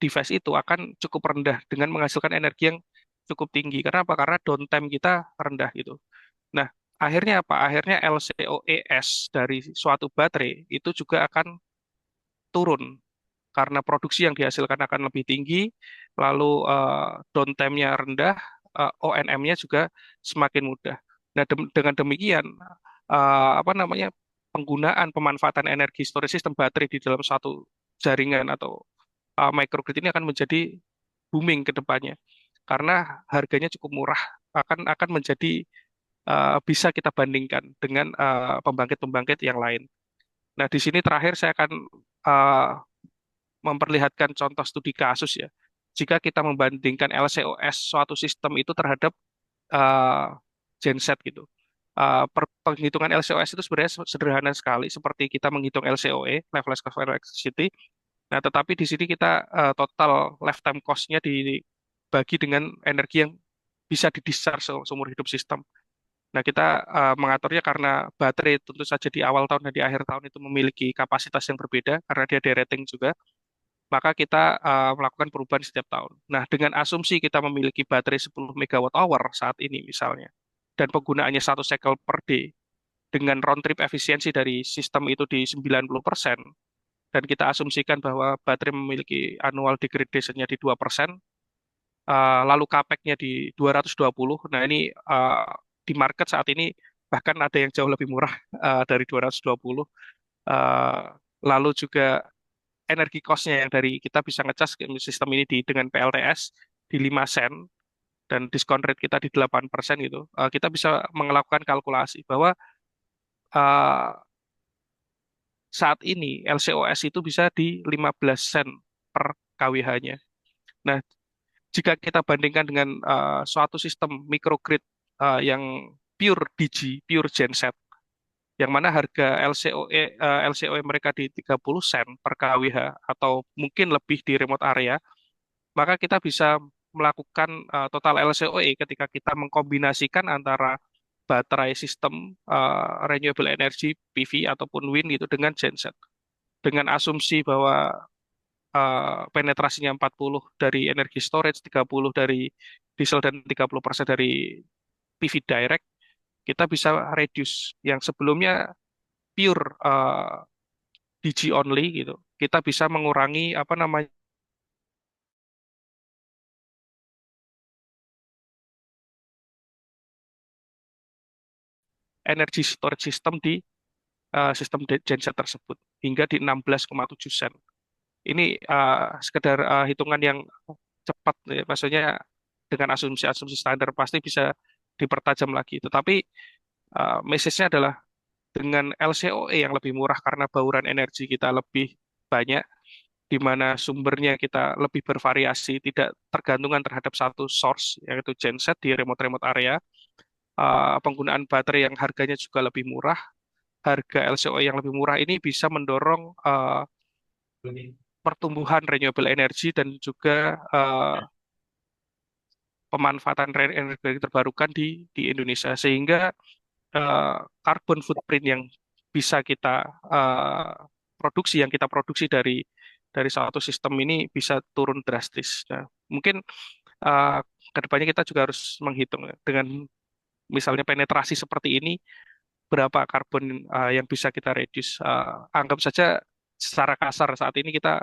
Speaker 3: device itu akan cukup rendah dengan menghasilkan energi yang cukup tinggi. Karena apa? Karena downtime kita rendah gitu. Nah, akhirnya apa? Akhirnya LCOES dari suatu baterai itu juga akan turun karena produksi yang dihasilkan akan lebih tinggi, lalu downtime-nya rendah, ONM-nya juga semakin mudah. Nah, dengan demikian apa namanya penggunaan pemanfaatan energi storage system baterai di dalam satu jaringan atau microgrid ini akan menjadi booming ke depannya karena harganya cukup murah, akan menjadi bisa kita bandingkan dengan pembangkit-pembangkit yang lain. Nah, di sini terakhir saya akan uh, memperlihatkan contoh studi kasus ya. Jika kita membandingkan LCOS suatu sistem itu terhadap uh, genset gitu. Penghitungan LCOS itu sebenarnya sederhana sekali, seperti kita menghitung LCOE, levelized cost of electricity. Nah, tetapi di sini kita total lifetime cost-nya dibagi dengan energi yang bisa di-discharge seumur hidup sistem. Nah, kita mengaturnya karena baterai tentu saja di awal tahun dan di akhir tahun itu memiliki kapasitas yang berbeda karena dia ada rating juga, maka kita melakukan perubahan setiap tahun. Nah, dengan asumsi kita memiliki baterai 10 megawatt hour saat ini misalnya, dan penggunaannya 1 cycle per day, dengan round trip efisiensi dari sistem itu di 90%, dan kita asumsikan bahwa baterai memiliki annual degradation-nya di 2%, lalu capex-nya di 220. Nah, ini di market saat ini bahkan ada yang jauh lebih murah dari 220. Eh, Lalu juga energi cost-nya yang dari kita bisa ngecas sistem ini dengan PLTS di 5 sen dan diskon rate kita di 8% gitu. Kita bisa melakukan kalkulasi bahwa eh, saat ini LCOS itu bisa di 15 sen per kWh-nya. Nah, jika kita bandingkan dengan suatu sistem microgrid yang pure DG, pure genset, yang mana harga LCOE mereka di 30 sen per kWh atau mungkin lebih di remote area, maka kita bisa melakukan total LCOE ketika kita mengkombinasikan antara baterai sistem renewable energy PV ataupun wind itu dengan genset. Dengan asumsi bahwa penetrasinya 40 dari energi storage, 30 dari diesel dan 30% dari PV direct, kita bisa reduce yang sebelumnya pure DG only gitu. Kita bisa mengurangi apa namanya energi storage system di sistem genset tersebut hingga di 16,7 sen. Ini sekedar hitungan yang cepat ya, maksudnya dengan asumsi-asumsi standar pasti bisa dipertajam lagi. Tetapi message-nya adalah dengan LCOE yang lebih murah karena bauran energi kita lebih banyak, di mana sumbernya kita lebih bervariasi, tidak tergantungan terhadap satu source, yaitu genset di remote-remote area, penggunaan baterai yang harganya juga lebih murah, harga LCOE yang lebih murah ini bisa mendorong pertumbuhan renewable energy dan juga pemanfaatan energi terbarukan di Indonesia, sehingga carbon footprint yang bisa kita produksi, yang kita produksi dari suatu sistem ini bisa turun drastis. Nah, mungkin uh, kedepannya kita juga harus menghitung ya, dengan misalnya penetrasi seperti ini, berapa karbon yang bisa kita reduce. Anggap saja secara kasar saat ini kita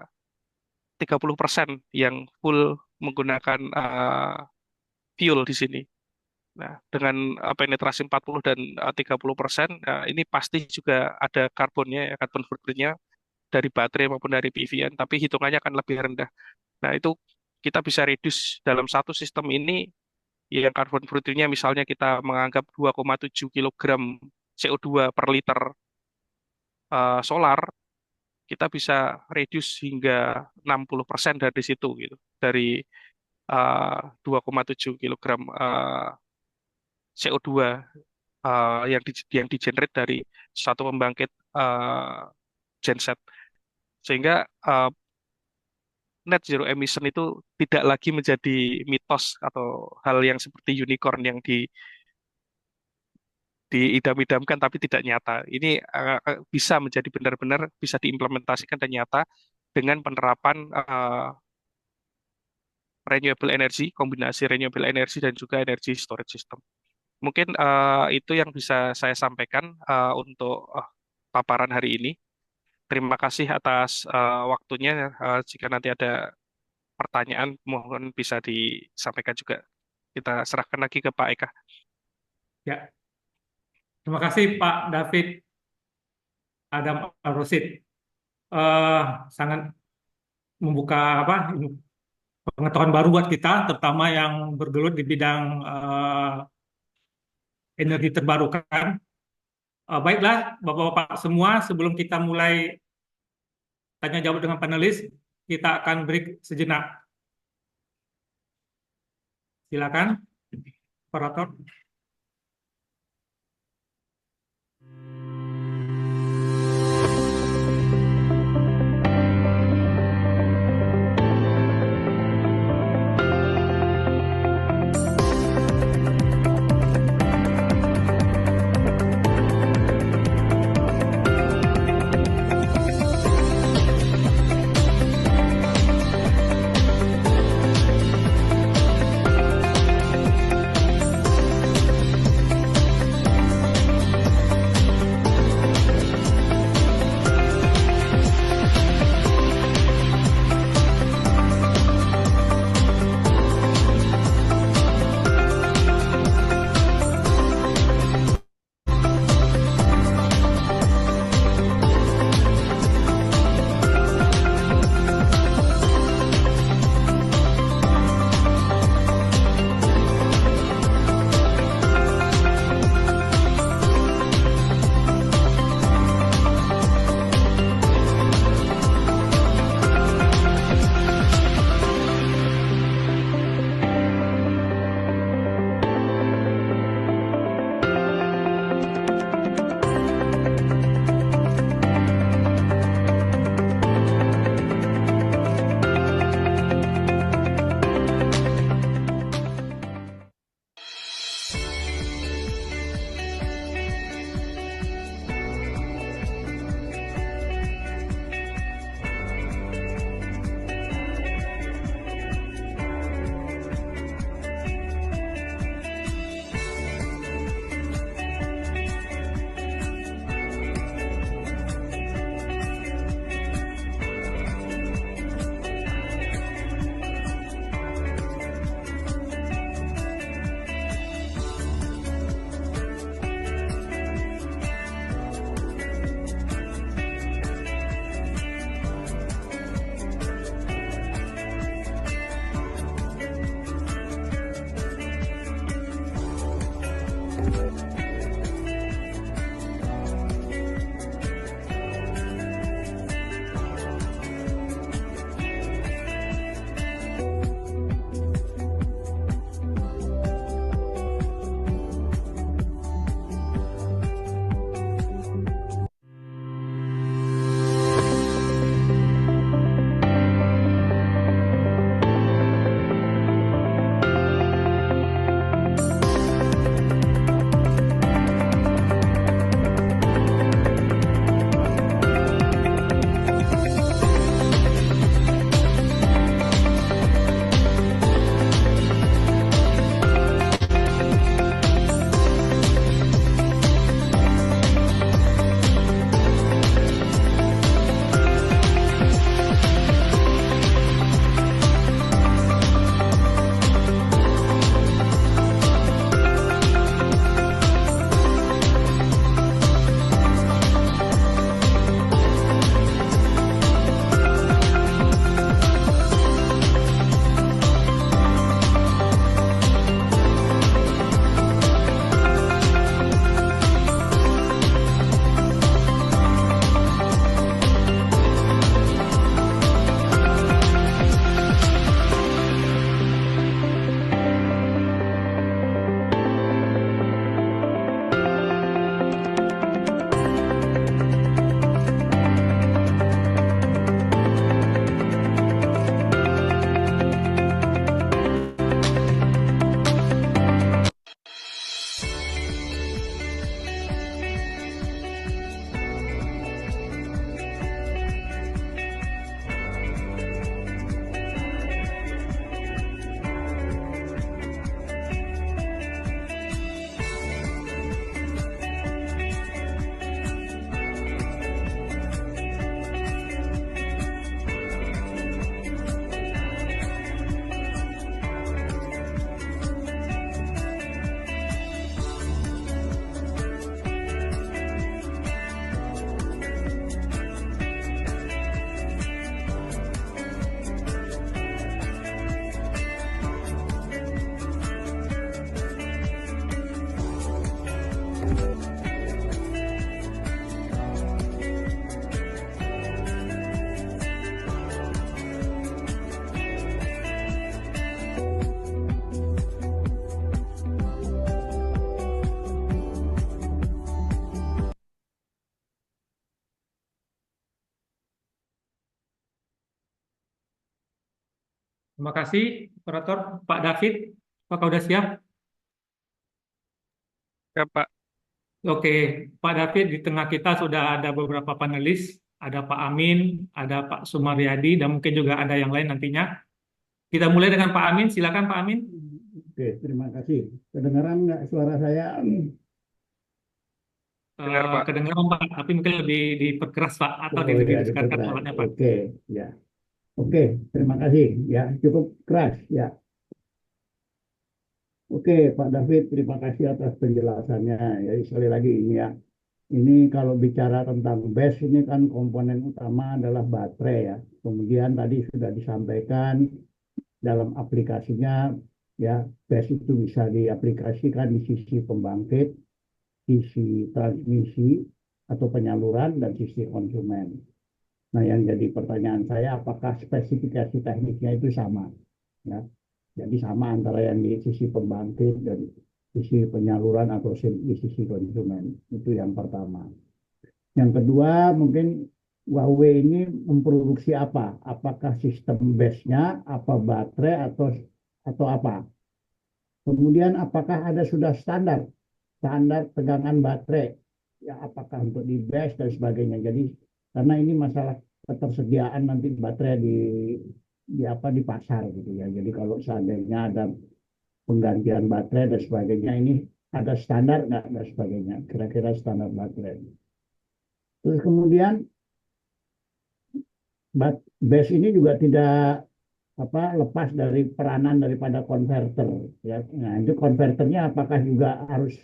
Speaker 3: 30% yang full menggunakan fuel di sini. Nah, dengan penetrasi 40 dan 30%, ini pasti juga ada karbonnya, ya, karbon footprint-nya dari baterai maupun dari PV-an, tapi hitungannya akan lebih rendah. Nah, itu kita bisa reduce dalam satu sistem ini, yang karbon footprint-nya misalnya kita menganggap 2,7 kilogram CO2 per liter solar, kita bisa reduce hingga 60% dari situ gitu. Dari 2,7 kilogram CO2 yang di-generate dari satu pembangkit genset. Sehingga net zero emission itu tidak lagi menjadi mitos atau hal yang seperti unicorn yang diidam-idamkan tapi tidak nyata. Ini bisa menjadi benar-benar bisa diimplementasikan dan nyata dengan penerapan renewable energy, kombinasi renewable energy dan juga energy storage system. Mungkin itu yang bisa saya sampaikan untuk paparan hari ini. Terima kasih atas waktunya. Jika nanti ada pertanyaan, mohon bisa disampaikan juga. Kita serahkan lagi ke Pak Eka.
Speaker 2: Ya, Terima kasih Pak David Adam Al-Rosid. Eh, Sangat membuka pengetahuan baru buat kita, terutama yang bergelut di bidang energi terbarukan. Baiklah, Bapak-Bapak semua, sebelum kita mulai tanya jawab dengan panelis, kita akan break sejenak. Silakan, operator. Terima kasih, operator. Pak David, apakah sudah siap?
Speaker 3: Ya, Pak.
Speaker 2: Oke, Pak David, di tengah kita sudah ada beberapa panelis. Ada Pak Amin, ada Pak Sumaryadi, dan mungkin juga ada yang lain nantinya. Kita mulai dengan Pak Amin. Silakan Pak Amin.
Speaker 5: Oke, terima kasih. Kedengaran nggak suara saya?
Speaker 3: Dengar, Pak.
Speaker 2: Kedengaran Pak, tapi mungkin lebih diperkeras Pak, atau
Speaker 5: Oh ya,
Speaker 2: didekatkan
Speaker 5: diperkeras.
Speaker 2: alatnya Pak.
Speaker 5: Oke, ya. Oke, terima kasih. Ya, cukup keras. Ya. Oke, Pak David, terima kasih atas penjelasannya. Ya, sekali lagi ini ya. Ini kalau bicara tentang BESS ini kan komponen utama adalah baterai ya. Kemudian tadi sudah disampaikan dalam aplikasinya ya BESS itu bisa diaplikasikan di sisi pembangkit, sisi transmisi atau penyaluran dan sisi konsumen. Nah, yang jadi pertanyaan saya apakah spesifikasi tekniknya itu sama ya. Jadi sama antara yang di sisi pembangkit dan sisi penyaluran atau di sisi konsumen. Itu yang pertama. Yang kedua, mungkin Huawei ini memproduksi apa? Apakah sistem base-nya, apa baterai atau apa? Kemudian apakah ada sudah standar tegangan baterai? Ya, apakah untuk di base dan sebagainya. Jadi karena ini masalah ketersediaan nanti baterai di pasar gitu ya. Jadi kalau seandainya ada penggantian baterai dan sebagainya ini ada standar nggak dan sebagainya. Kira-kira standar baterai. Terus kemudian base ini juga tidak lepas dari peranan daripada konverter ya. Nah, itu konverternya apakah juga harus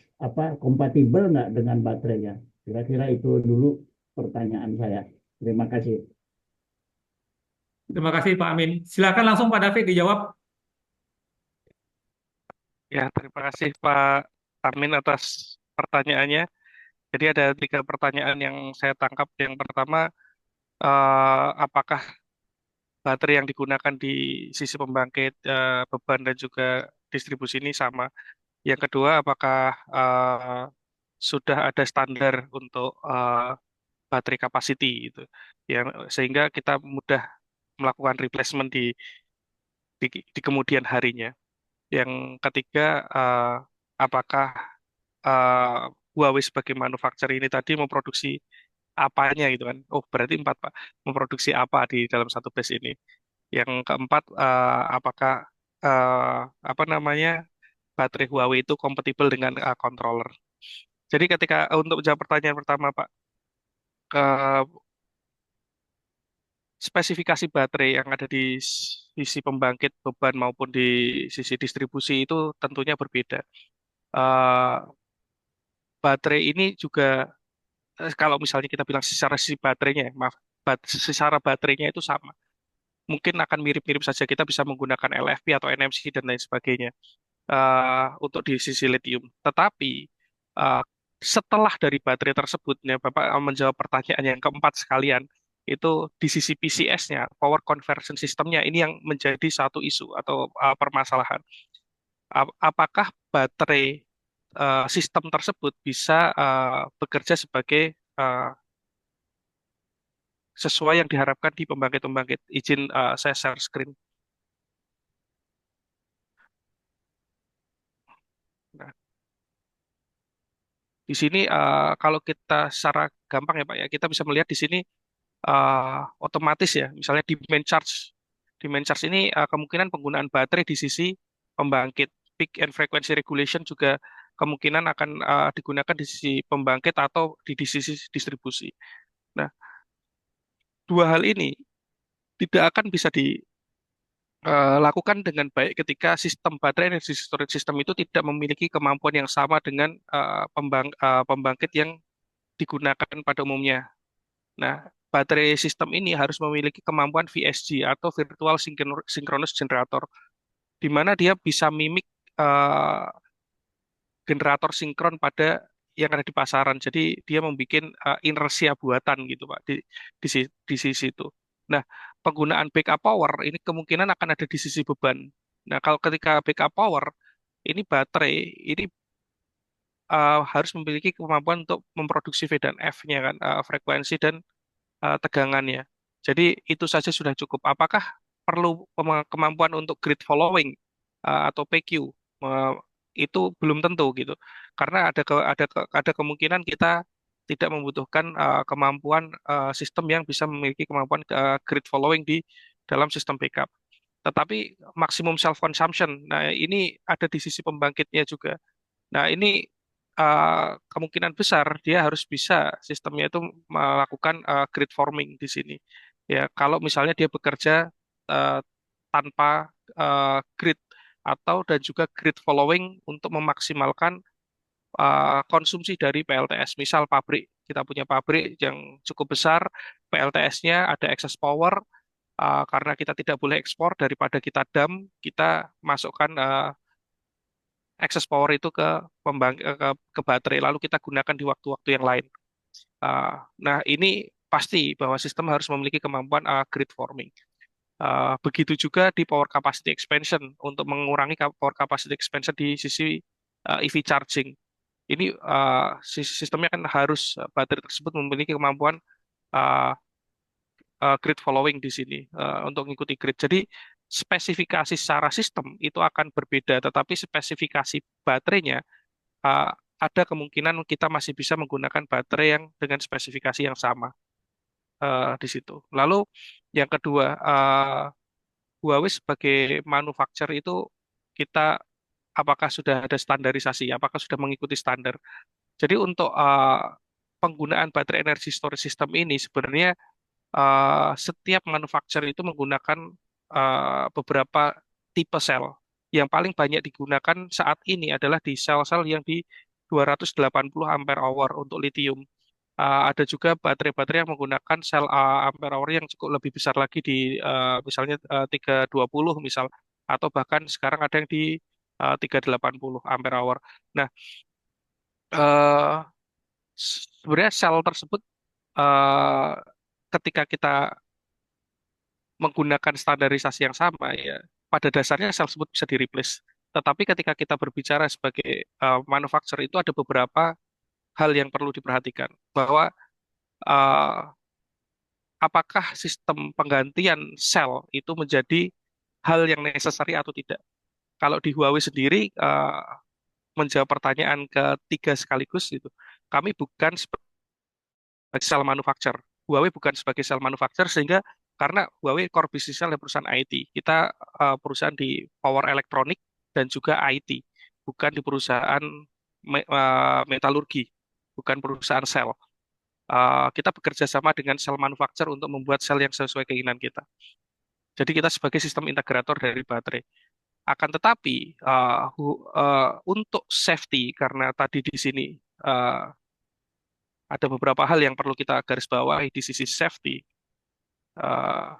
Speaker 5: kompatibel nggak dengan baterainya? Kira-kira itu dulu pertanyaan saya. Terima kasih.
Speaker 2: Terima kasih Pak Amin. Silakan langsung Pak David dijawab.
Speaker 3: Ya, terima kasih Pak Amin atas pertanyaannya. Jadi ada 3 pertanyaan yang saya tangkap. Yang pertama, apakah baterai yang digunakan di sisi pembangkit beban dan juga distribusi ini sama? Yang kedua, apakah sudah ada standar untuk baterai capacity itu, yang sehingga kita mudah melakukan replacement di kemudian harinya. Yang ketiga, apakah eh, Huawei sebagai manufaktur ini tadi memproduksi apanya gitu kan? Oh, berarti 4, Pak. Memproduksi apa di dalam satu base ini? Yang keempat, apakah eh, apa namanya baterai Huawei itu kompatibel dengan controller? Jadi ketika untuk menjawab pertanyaan pertama, Pak, eh, spesifikasi baterai yang ada di sisi pembangkit beban maupun di sisi distribusi itu tentunya berbeda. Eh, Baterai ini juga kalau misalnya kita bilang secara sisi baterainya, maaf, secara baterainya itu sama. Mungkin akan mirip-mirip saja kita bisa menggunakan LFP atau NMC dan lain sebagainya untuk di sisi lithium. Tetapi eh, setelah dari baterai tersebut, ya, Bapak menjawab pertanyaan yang keempat sekalian, itu di sisi PCS-nya, power conversion system-nya, ini yang menjadi satu isu atau permasalahan. Apakah baterai sistem tersebut bisa bekerja sebagai eh, sesuai yang diharapkan di pembangkit-pembangkit. Izin saya share screen. Nah, di sini kalau kita secara gampang ya Pak ya, kita bisa melihat di sini otomatis ya, misalnya demand charge ini kemungkinan penggunaan baterai di sisi pembangkit. Peak and frequency regulation juga kemungkinan akan digunakan di sisi pembangkit atau di sisi distribusi. Nah, 2 hal ini tidak akan bisa dilakukan dengan baik ketika sistem baterai energy storage system itu tidak memiliki kemampuan yang sama dengan pembangkit yang digunakan pada umumnya. Nah, baterai sistem ini harus memiliki kemampuan VSG atau Virtual Synchronous Generator, di mana dia bisa mimik eh, generator sinkron pada yang ada di pasaran. Jadi dia membuat inersia buatan gitu Pak di sisi itu. Nah, penggunaan backup power ini kemungkinan akan ada di sisi beban. Nah, kalau ketika backup power ini baterai ini harus memiliki kemampuan untuk memproduksi V dan F-nya kan, frekuensi dan tegangannya. Jadi itu saja sudah cukup. Apakah perlu kemampuan untuk grid following atau PQ. Eh, itu belum tentu gitu. Karena ada kemungkinan kita tidak membutuhkan kemampuan sistem yang bisa memiliki kemampuan grid following di dalam sistem backup. Tetapi maksimum self consumption, nah ini ada di sisi pembangkitnya juga. Nah, ini kemungkinan besar dia harus bisa sistemnya itu melakukan grid forming di sini. Ya, kalau misalnya dia bekerja eh, tanpa grid atau dan juga grid following untuk memaksimalkan konsumsi dari PLTS. Misal pabrik, kita punya pabrik yang cukup besar, PLTS-nya ada excess power, karena kita tidak boleh ekspor daripada kita dump, kita masukkan excess power itu ke ke baterai lalu kita gunakan di waktu-waktu yang lain. Nah, ini pasti bahwa sistem harus memiliki kemampuan grid forming. Begitu juga di power capacity expansion untuk mengurangi power capacity expansion di sisi EV charging. Ini sistemnya kan harus baterai tersebut memiliki kemampuan uh, grid following di sini untuk mengikuti grid. Jadi spesifikasi secara sistem itu akan berbeda, tetapi spesifikasi baterainya uh, ada kemungkinan kita masih bisa menggunakan baterai yang dengan spesifikasi yang sama di situ. Lalu yang kedua, Huawei sebagai manufacturer itu kita apakah sudah ada standarisasi, apakah sudah mengikuti standar. Jadi untuk penggunaan baterai energy storage system ini sebenarnya setiap manufacturer itu menggunakan beberapa tipe sel. Yang paling banyak digunakan saat ini adalah di sel-sel yang di 280 ampere hour untuk lithium. Ada juga baterai-baterai yang menggunakan sel ampere hour yang cukup lebih besar lagi di misalnya 320 misal, atau bahkan sekarang ada yang di 380 ampere hour. Nah, eh, sebenarnya sel tersebut eh, ketika kita menggunakan standarisasi yang sama ya pada dasarnya sel tersebut bisa di-replace. Tetapi ketika kita berbicara sebagai manufacturer itu ada beberapa hal yang perlu diperhatikan bahwa eh, apakah sistem penggantian sel itu menjadi hal yang necessary atau tidak. Kalau di Huawei sendiri menjawab pertanyaan ketiga sekaligus itu, kami bukan sebagai sel manufacturer. Huawei bukan sebagai sel manufacturer sehingga karena Huawei core bisnisnya adalah perusahaan IT. Kita perusahaan di power elektronik dan juga IT, bukan di perusahaan metalurgi, bukan perusahaan sel. Kita bekerja sama dengan sel manufacturer untuk membuat sel yang sesuai keinginan kita. Jadi kita sebagai sistem integrator dari baterai. Akan tetapi untuk safety, karena tadi di sini ada beberapa hal yang perlu kita garis bawahi di sisi safety. Uh,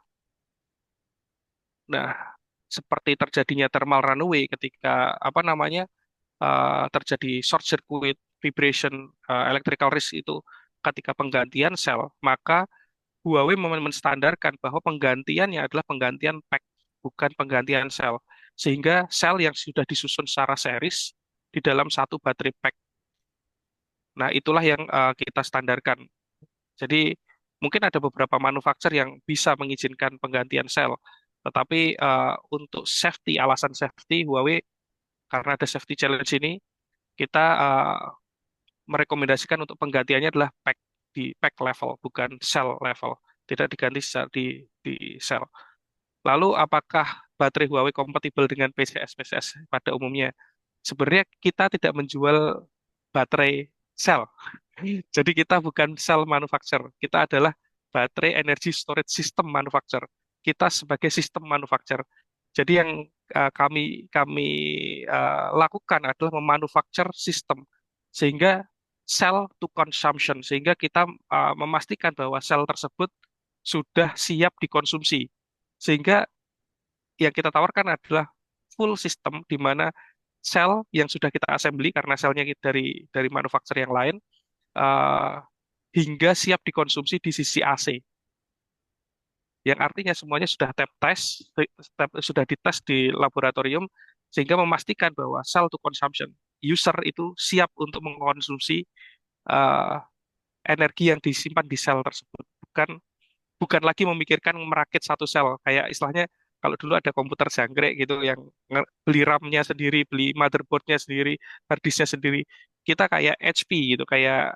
Speaker 3: nah, seperti terjadinya thermal runaway ketika apa namanya terjadi short circuit, vibration, electrical risk itu ketika penggantian sel, maka Huawei menstandarkan bahwa penggantiannya adalah penggantian pack, bukan penggantian sel. Sehingga sel yang sudah disusun secara series di dalam satu baterai pack. Nah, itulah yang kita standarkan. Jadi mungkin ada beberapa manufaktur yang bisa mengizinkan penggantian sel, tetapi untuk safety, alasan safety, Huawei karena ada safety challenge ini, kita merekomendasikan untuk penggantiannya adalah pack di pack level, bukan sel level, tidak diganti di sel. Lalu apakah baterai Huawei kompatibel dengan PCS pada umumnya? Sebenarnya kita tidak menjual baterai sel. Jadi kita bukan sel manufacturer, kita adalah baterai energy storage system manufacturer. Kita sebagai sistem manufacturer. Jadi yang kami kami lakukan adalah memanufacture sistem sehingga sell to consumption, sehingga kita memastikan bahwa sel tersebut sudah siap dikonsumsi. Sehingga yang kita tawarkan adalah full system di mana sel yang sudah kita assembly karena selnya dari manufaktur yang lain eh, hingga siap dikonsumsi di sisi AC. Yang artinya semuanya sudah sudah dites di laboratorium sehingga memastikan bahwa sel to consumption user itu siap untuk mengkonsumsi eh, energi yang disimpan di sel tersebut. Bukan bukan lagi memikirkan merakit satu sel kayak istilahnya Kalau dulu ada komputer jangkrik gitu yang beli RAM-nya sendiri, beli motherboard-nya sendiri, hard disk-nya sendiri. Kita kayak HP gitu, kayak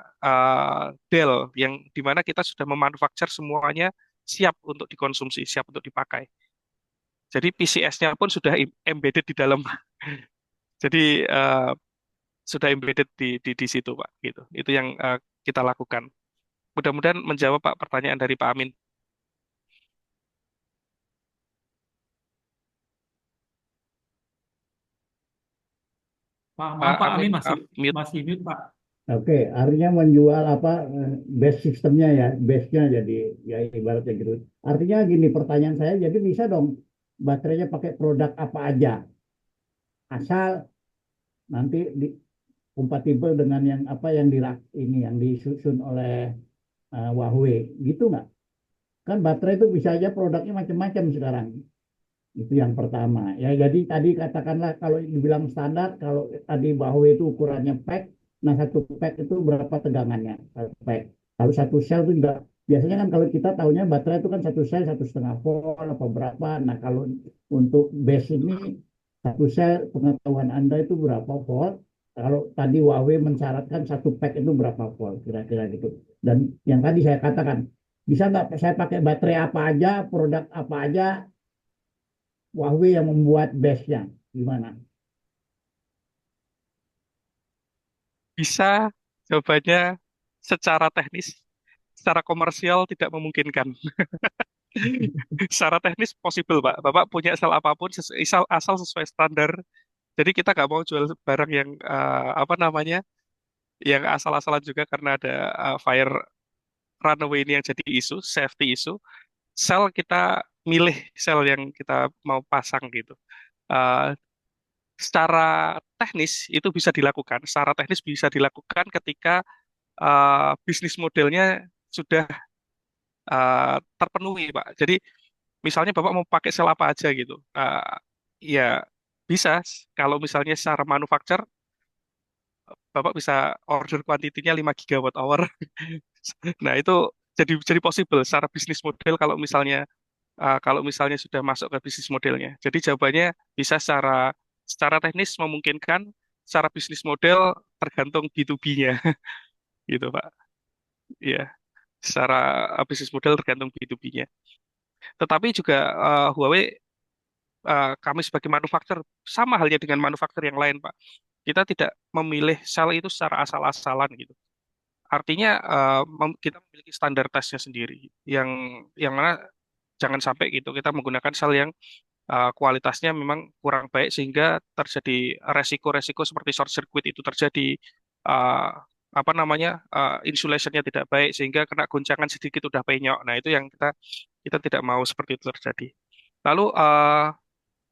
Speaker 3: Dell yang dimana kita sudah memanufaktur semuanya siap untuk dikonsumsi, siap untuk dipakai. Jadi PCS-nya pun sudah embedded di dalam. Jadi sudah embedded di situ, Pak. Gitu. Itu yang kita lakukan. Mudah-mudahan menjawab Pak pertanyaan dari Pak Amin.
Speaker 2: Pak, maaf
Speaker 3: Pak
Speaker 2: Pak
Speaker 3: Amin,
Speaker 2: Amin
Speaker 3: maaf, mute.
Speaker 2: masih mute Pak.
Speaker 5: Oke, artinya menjual apa base sistemnya ya, base-nya jadi ya ibaratnya gitu. Artinya gini, pertanyaan saya jadi bisa dong baterainya pakai produk apa aja, asal nanti kompatibel dengan yang apa yang ini yang disusun oleh Huawei, gitu nggak? Kan baterai itu bisa aja produknya macam-macam sekarang. Itu yang pertama. Ya, jadi tadi katakanlah kalau dibilang standar, kalau tadi Huawei itu ukurannya pack, nah satu pack itu berapa tegangannya? Satu pack. Kalau satu sel itu juga biasanya kan kalau kita tahunya baterai itu kan satu sel 1,5 volt atau berapa. Nah kalau untuk base ini satu sel pengetahuan Anda itu berapa volt? Kalau tadi Huawei mensyaratkan satu pack itu berapa volt kira-kira gitu. Dan yang tadi saya katakan bisa nggak saya pakai baterai apa aja, produk apa aja, Huawei yang membuat base-nya gimana?
Speaker 3: Bisa, jawabannya secara teknis, secara komersial tidak memungkinkan. Secara teknis possible, Pak. Bapak punya sel apapun, asal sesuai standar. Jadi kita nggak mau jual barang yang apa namanya, yang asal-asalan juga karena ada fire runaway ini yang jadi isu, safety isu. Sel kita milih sel yang kita mau pasang gitu. Eh, Secara teknis itu bisa dilakukan. Secara teknis bisa dilakukan ketika bisnis modelnya sudah terpenuhi, Pak. Jadi misalnya Bapak mau pakai sel apa aja gitu. Ya bisa. Kalau misalnya secara manufaktur, Bapak bisa order kuantitinya 5 gigawatt hour. Nah, itu jadi possible secara bisnis model kalau misalnya sudah masuk ke bisnis modelnya. Jadi jawabannya bisa secara teknis memungkinkan, secara bisnis model tergantung B2B-nya gitu, Pak. Iya, secara bisnis model tergantung B2B-nya. Tetapi juga Huawei, kami sebagai manufaktur sama halnya dengan manufaktur yang lain, Pak. Kita tidak memilih sel itu secara asal-asalan gitu. Artinya kita memiliki standar tesnya sendiri yang mana jangan sampai gitu kita menggunakan sel yang kualitasnya memang kurang baik sehingga terjadi resiko-resiko seperti short circuit itu terjadi, uh, apa namanya, insulationnya tidak baik sehingga kena goncangan sedikit udah penyok. Nah itu yang kita kita tidak mau seperti itu terjadi. Lalu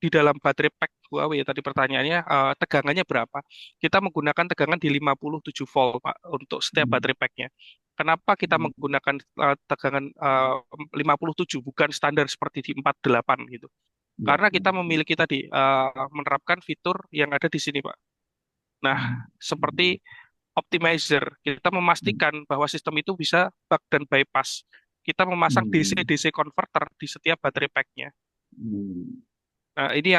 Speaker 3: di dalam baterai pack Huawei tadi pertanyaannya, tegangannya berapa? Kita menggunakan tegangan di 57 volt Pak untuk setiap baterai packnya. Kenapa kita menggunakan tegangan 57 bukan standar seperti di 48 gitu? Karena kita memiliki tadi menerapkan fitur yang ada di sini, Pak. Nah, seperti optimizer, kita memastikan bahwa sistem itu bisa buck dan bypass. Kita memasang DC-DC converter di setiap baterai pack-nya. Nah, ini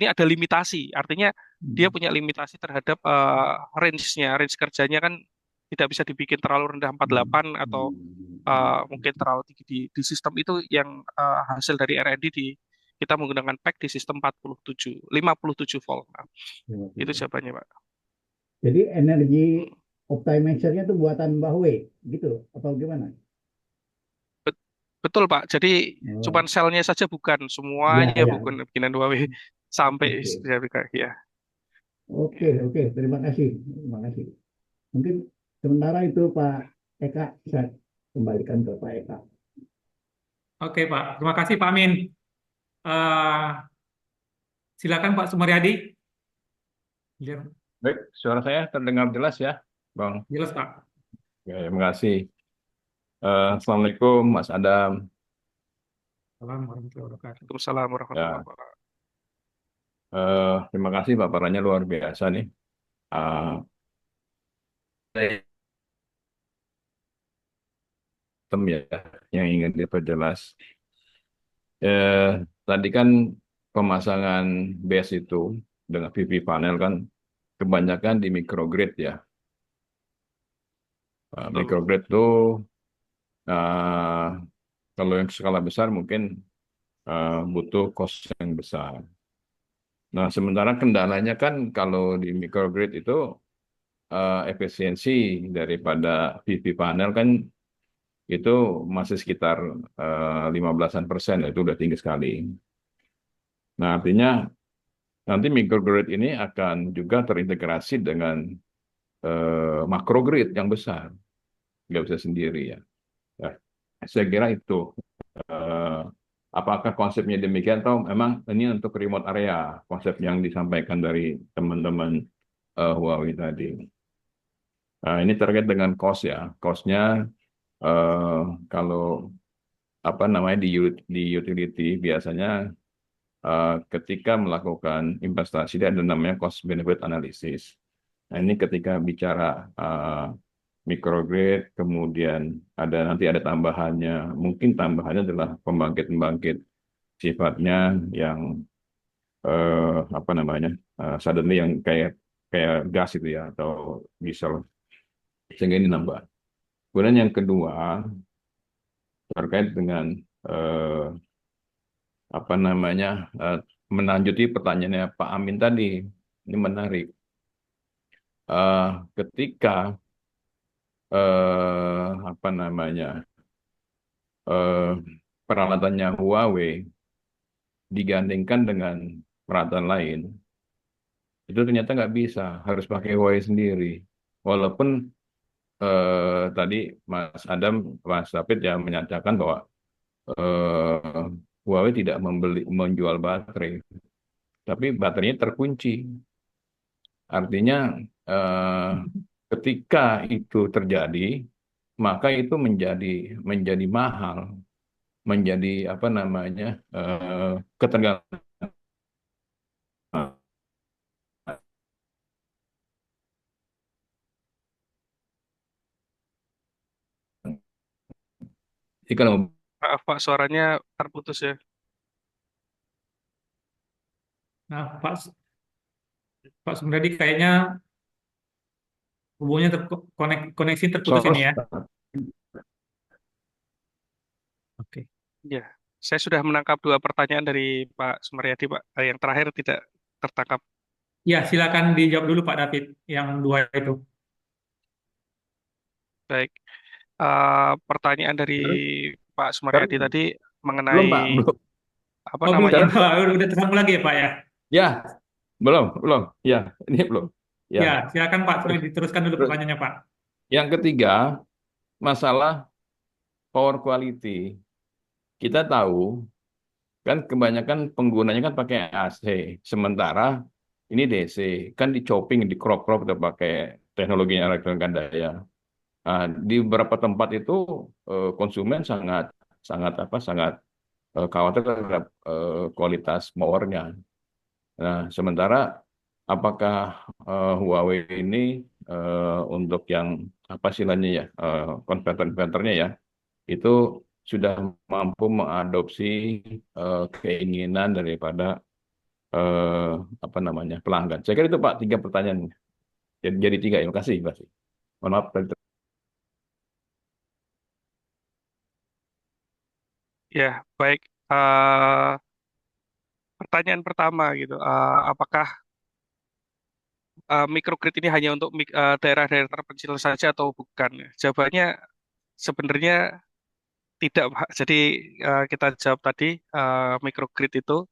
Speaker 3: ada limitasi. Artinya dia punya limitasi terhadap range-nya. Range kerjanya kan tidak bisa dibikin terlalu rendah 48 atau mungkin terlalu tinggi di sistem itu yang hasil dari R&D kita menggunakan pack di sistem 57 volt. Nah, itu jawabannya, Pak.
Speaker 5: Jadi energi optimizer-nya itu buatan Huawei gitu atau gimana?
Speaker 3: Betul, Pak. Jadi cuman selnya saja bukan, semuanya
Speaker 5: Ya.
Speaker 3: bukan bikinan Huawei sampai ya.
Speaker 5: Oke, terima kasih. Mungkin sementara itu Pak Eka saya kembalikan ke Pak Eka.
Speaker 2: Oke Pak, terima kasih Pak Amin. Eh, Silakan Pak Sumaryadi.
Speaker 6: Baik, suara saya terdengar jelas ya, Bang.
Speaker 2: Jelas Pak.
Speaker 6: Ya, terima kasih. Assalamualaikum, Mas Adam.
Speaker 2: Assalamualaikum warahmatullahi wabarakatuh.
Speaker 3: Waalaikumsalam warahmatullahi
Speaker 6: Ya,
Speaker 3: wabarakatuh.
Speaker 6: terima kasih paparannya luar biasa nih. Sistem ya yang ingin diperjelas. Eh, Tadi kan pemasangan BESS itu dengan PV panel kan kebanyakan di microgrid ya.
Speaker 3: Betul.
Speaker 6: Microgrid itu eh, kalau yang skala besar mungkin butuh cost yang besar. Nah, sementara kendalanya kan kalau di microgrid itu efisiensi daripada PV panel kan itu masih sekitar 15-an%, itu udah tinggi sekali. Nah, artinya nanti microgrid ini akan juga terintegrasi dengan makrogrid yang besar, nggak bisa sendiri ya. Ya, saya kira itu. Eh, Apakah konsepnya demikian atau memang ini untuk remote area, konsep yang disampaikan dari teman-teman Huawei tadi. Nah, ini terkait dengan cost ya. Cost-nya eh, kalau apa namanya di utility biasanya ketika melakukan investasi dia ada namanya cost benefit analysis. Nah, ini ketika bicara microgrid, kemudian nanti ada tambahannya, mungkin tambahannya adalah pembangkit-pembangkit sifatnya yang apa namanya suddenly yang kayak kayak gas itu ya atau diesel, sehingga ini nambah. Kemudian yang kedua terkait dengan eh, apa namanya menlanjuti pertanyaannya Pak Amin tadi, ini menarik. Ketika apa namanya eh, peralatannya Huawei digandingkan dengan peralatan lain, itu ternyata nggak bisa, harus pakai Huawei sendiri. Walaupun tadi Mas David ya menyatakan bahwa Huawei tidak menjual baterai, tapi baterainya terkunci. Artinya eh, ketika itu terjadi, maka itu menjadi mahal, menjadi apa namanya ketergantungan. Jadi kalau
Speaker 3: Maaf Pak, suaranya terputus ya.
Speaker 2: Nah, Pak Sumradi kayaknya hubungannya koneksi terputus ini
Speaker 6: source,
Speaker 2: ya. Oke.
Speaker 3: Ya, saya sudah menangkap dua pertanyaan dari Pak Sumaryadi, Pak. Yang terakhir tidak tertangkap.
Speaker 2: Ya, silakan dijawab dulu Pak David yang dua itu.
Speaker 3: Baik. Pertanyaan dari Pak Sumaryadi
Speaker 6: belum
Speaker 3: tadi mengenai
Speaker 6: belum, Pak, belum.
Speaker 3: apa
Speaker 2: Oh, belum.
Speaker 3: namanya?
Speaker 2: Udah tersambung lagi ya Pak ya.
Speaker 6: Ya, belum. Ya, ini belum. Ya.
Speaker 2: Ya, silakan Pak,
Speaker 6: Terus,
Speaker 2: sudah diteruskan dulu
Speaker 6: terus
Speaker 2: pertanyaannya Pak.
Speaker 6: yang ketiga, masalah power quality. Kita tahu kan kebanyakan penggunanya kan pakai AC, sementara ini DC, kan di chopping, di crop-crop udah pakai teknologi elektron daya. Nah, di beberapa tempat itu konsumen sangat sangat sangat khawatir terhadap kualitas powernya. Nah, sementara apakah Huawei ini untuk yang apa istilahnya ya konverter-konverternya ya itu sudah mampu mengadopsi keinginan daripada eh, apa namanya pelanggan. Saya kira itu Pak 3 pertanyaan. Jadi 3 ya. Makasih, Pak. Mohon maaf.
Speaker 3: Ya, baik. Eh, Pertanyaan pertama gitu, apakah microgrid ini hanya untuk daerah-daerah terpencil saja atau bukan? Jawabannya sebenarnya tidak, Pak. Jadi kita jawab tadi, microgrid itu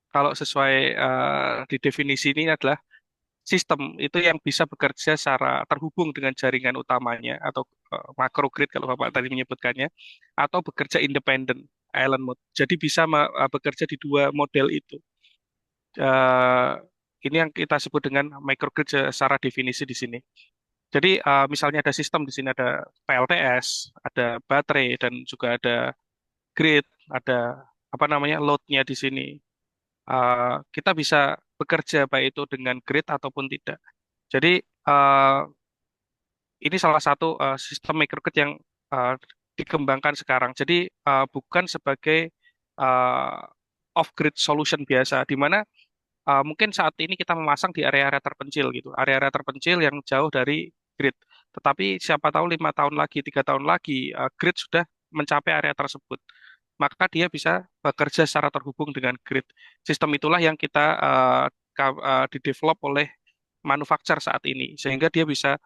Speaker 3: kalau sesuai di definisi ini adalah sistem itu yang bisa bekerja secara terhubung dengan jaringan utamanya atau macrogrid kalau Bapak tadi menyebutkannya, atau bekerja independen, island mode. Jadi bisa bekerja di dua model itu. Eh, ini yang kita sebut dengan microgrid secara definisi di sini. Jadi misalnya ada sistem di sini, ada PLTS, ada baterai, dan juga ada grid, ada apa namanya load-nya di sini. Kita bisa bekerja baik itu dengan grid ataupun tidak. Jadi ini salah satu sistem microgrid yang uh, dikembangkan sekarang. Jadi bukan sebagai uh, off-grid solution biasa, di mana mungkin saat ini kita memasang di area-area terpencil gitu, area-area terpencil yang jauh dari grid. Tetapi siapa tahu 5 tahun lagi, 3 tahun lagi, grid sudah mencapai area tersebut. Maka dia bisa bekerja secara terhubung dengan grid. Sistem itulah yang kita didevelop oleh manufaktur saat ini, sehingga dia bisa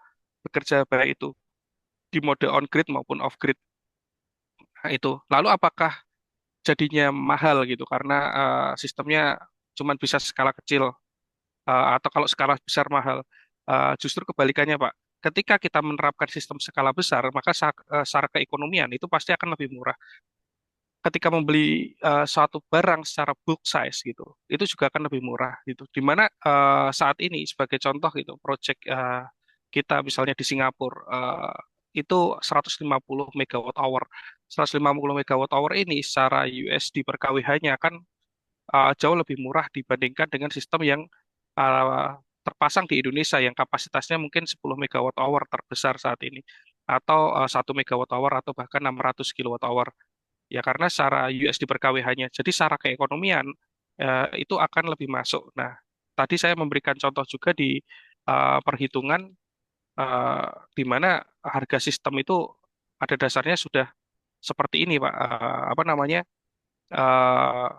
Speaker 3: bekerja baik itu di mode on grid maupun off grid. Nah, itu. Lalu apakah jadinya mahal gitu karena sistemnya cuma bisa skala kecil atau kalau skala besar mahal. Justru kebalikannya, Pak. Ketika kita menerapkan sistem skala besar, maka secara keekonomian itu pasti akan lebih murah. Ketika membeli suatu barang secara bulk size gitu, itu juga akan lebih murah gitu. Dimana saat ini sebagai contoh gitu, project kita misalnya di Singapura itu 150 megawatt hour. 150 megawatt hour ini secara USD per kWh-nya akan jauh lebih murah dibandingkan dengan sistem yang terpasang di Indonesia yang kapasitasnya mungkin 10 megawatt hour terbesar saat ini atau 1 megawatt hour atau bahkan 600 kilowatt hour. Ya karena secara USD per KWH-nya. Jadi secara keekonomian itu akan lebih masuk. Nah, tadi saya memberikan contoh juga di perhitungan eh, di mana harga sistem itu pada dasarnya sudah seperti ini, Pak. Apa namanya? eh,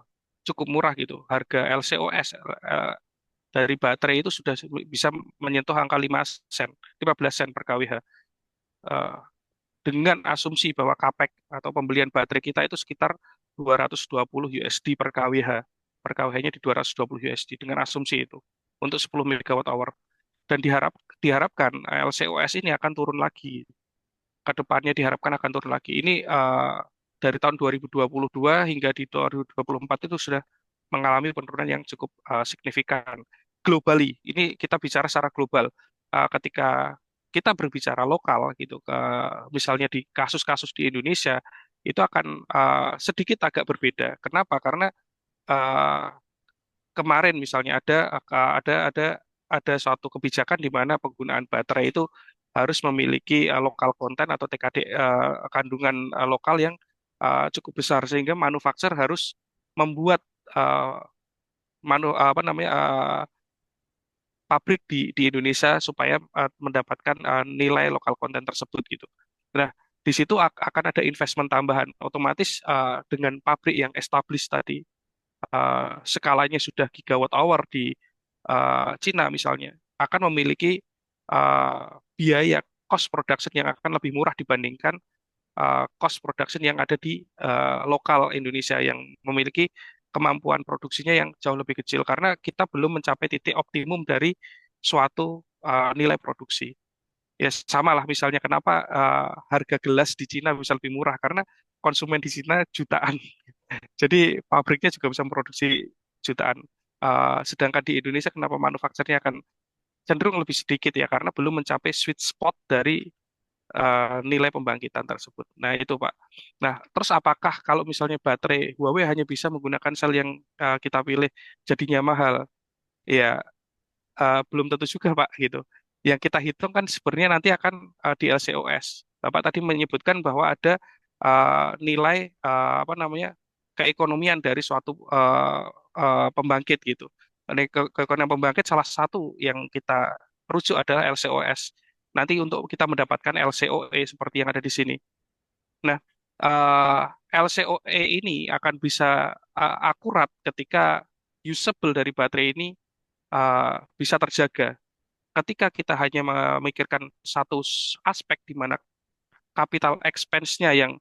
Speaker 3: Cukup murah gitu. Harga LCOS dari baterai itu sudah bisa menyentuh angka 5 sen, 15 sen per kWh. Eh, dengan asumsi bahwa capex atau pembelian baterai kita itu sekitar 220 USD per kWh. Per kWh-nya di 220 USD dengan asumsi itu untuk 10 megawatt hour. Dan diharapkan LCOS ini akan turun lagi. Ke depannya diharapkan akan turun lagi. Ini dari tahun 2022 hingga di 2024 itu sudah mengalami penurunan yang cukup signifikan. Globally, ini kita bicara secara global. Ketika kita berbicara lokal gitu, misalnya di kasus-kasus di Indonesia itu akan sedikit agak berbeda. Kenapa? Karena uh, kemarin misalnya ada suatu kebijakan di mana penggunaan baterai itu harus memiliki lokal konten atau TKD kandungan lokal yang cukup besar sehingga manufaktur harus membuat uh, apa namanya pabrik di Indonesia supaya mendapatkan nilai lokal konten tersebut gitu. Nah, di situ akan ada investment tambahan. Otomatis dengan pabrik yang established tadi skalanya sudah gigawatt hour di Cina misalnya, akan memiliki biaya cost production yang akan lebih murah dibandingkan cost production yang ada di lokal Indonesia yang memiliki kemampuan produksinya yang jauh lebih kecil karena kita belum mencapai titik optimum dari suatu nilai produksi. Ya sama lah misalnya kenapa harga gelas di Cina bisa lebih murah karena konsumen di Cina jutaan. Jadi pabriknya juga bisa memproduksi jutaan. Sedangkan di Indonesia kenapa manufakturnya akan cenderung lebih sedikit ya karena belum mencapai sweet spot dari nilai pembangkitan tersebut. Nah itu Pak. Nah terus apakah kalau misalnya baterai Huawei hanya bisa menggunakan sel yang kita pilih jadinya mahal? Ya belum tentu juga Pak gitu. Yang kita hitung kan sebenarnya nanti akan di LCOS. Bapak tadi menyebutkan bahwa ada nilai apa namanya keekonomian dari suatu pembangkit gitu. Keekonomian pembangkit salah satu yang kita rujuk adalah LCOS. Nanti untuk kita mendapatkan LCOE seperti yang ada di sini. Nah, eh, LCOE ini akan bisa akurat ketika usable dari baterai ini bisa terjaga. Ketika kita hanya memikirkan satu aspek di mana capital expense-nya yang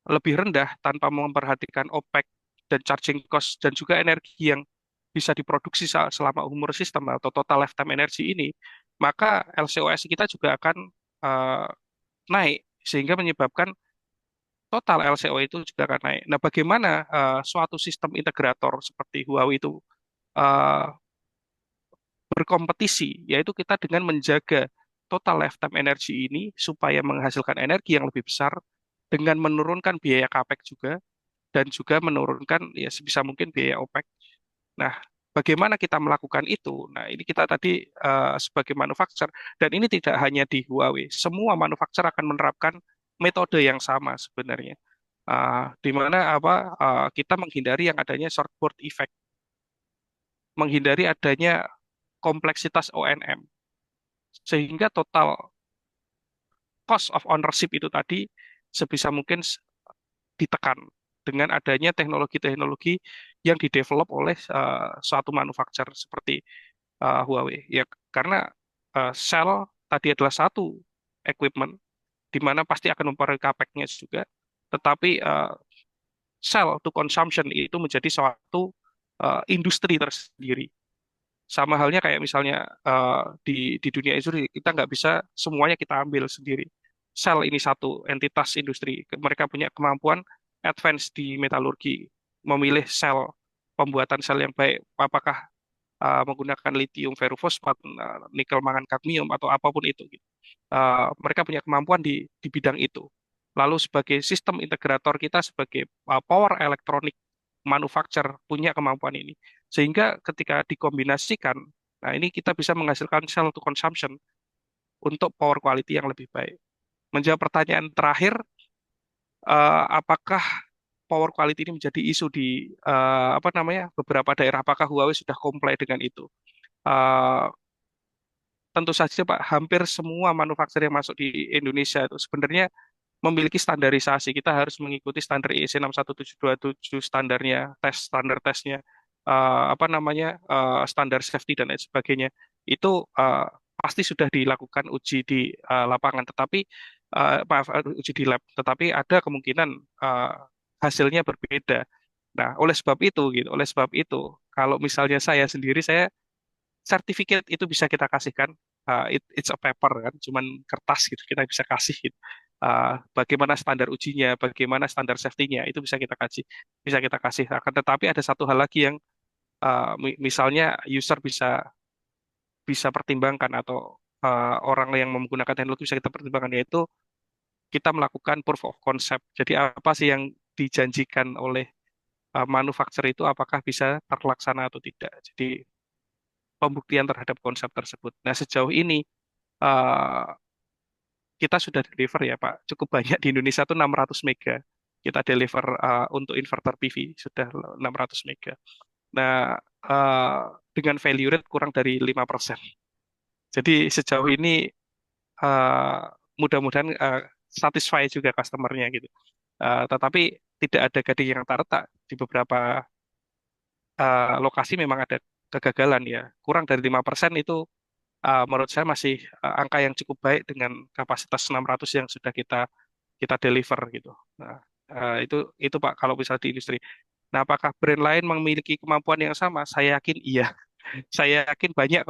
Speaker 3: lebih rendah tanpa memperhatikan OPEX dan charging cost dan juga energi yang bisa diproduksi selama umur sistem atau total lifetime energy ini, maka LCOS kita juga akan eh, naik sehingga menyebabkan total LCO itu juga akan naik. Nah, bagaimana suatu sistem integrator seperti Huawei itu eh, berkompetisi, yaitu kita dengan menjaga total lifetime energy ini supaya menghasilkan energi yang lebih besar dengan menurunkan biaya capex juga dan juga menurunkan ya sebisa mungkin biaya OPEX. Nah, bagaimana kita melakukan itu? Nah, ini kita tadi sebagai manufaktur dan ini tidak hanya di Huawei, semua manufaktur akan menerapkan metode yang sama sebenarnya. Di mana kita menghindari yang adanya shortboard effect, menghindari adanya kompleksitas O&M, sehingga total cost of ownership itu tadi sebisa mungkin ditekan dengan adanya teknologi-teknologi yang didevelop oleh suatu manufacturer seperti Huawei. Ya, karena sel tadi adalah satu equipment di mana pasti akan mempengaruhi capexnya juga, tetapi sell to consumption itu menjadi suatu industri tersendiri. Sama halnya kayak misalnya di dunia industri, kita nggak bisa semuanya kita ambil sendiri. Sel ini satu entitas industri. Mereka punya kemampuan advance di metalurgi, memilih sel, pembuatan sel yang baik, apakah menggunakan lithium ferrofosfat, nikel mangan kadmium atau apapun itu, gitu. Mereka punya kemampuan di bidang itu. Lalu sebagai sistem integrator kita sebagai power electronic manufacturer punya kemampuan ini. Sehingga ketika dikombinasikan, nah ini kita bisa menghasilkan cell to consumption untuk power quality yang lebih baik. Menjawab pertanyaan terakhir, apakah power quality ini menjadi isu di beberapa daerah? Apakah Huawei sudah comply dengan itu? Eh, Tentu saja Pak, hampir semua manufaktur yang masuk di Indonesia itu sebenarnya memiliki standarisasi. Kita harus mengikuti standar IEC 61727, standarnya, standar tesnya, standar safety dan lain sebagainya. Itu pasti sudah dilakukan uji di lapangan, tetapi uji di lab, tetapi ada kemungkinan hasilnya berbeda. Nah, oleh sebab itu, kalau misalnya saya sendiri, saya sertifikat itu bisa kita kasihkan. It's a paper kan, cuman kertas gitu kita bisa kasih gitu. Bagaimana standar ujinya, bagaimana standar safety-nya itu bisa kita kasih. Akan tetapi ada satu hal lagi yang misalnya user bisa bisa pertimbangkan atau orang yang menggunakan teknologi bisa kita pertimbangkan, yaitu kita melakukan proof of concept. Jadi apa sih yang dijanjikan oleh manufaktur itu apakah bisa terlaksana atau tidak. Jadi pembuktian terhadap konsep tersebut. Nah, sejauh ini eh, kita sudah deliver ya Pak, cukup banyak di Indonesia tuh 600 mega. Kita deliver untuk inverter PV sudah 600 mega. Nah, eh, dengan value rate kurang dari 5%. Jadi sejauh ini eh, mudah-mudahan satisfy juga customernya gitu. Tetapi tidak ada gading yang tak retak di beberapa lokasi memang ada kegagalan ya. Kurang dari 5% itu menurut saya masih angka yang cukup baik dengan kapasitas 600 yang sudah kita deliver gitu. Nah, itu Pak kalau misal di industri. Nah, apakah brand lain memiliki kemampuan yang sama? Saya yakin iya. Saya yakin banyak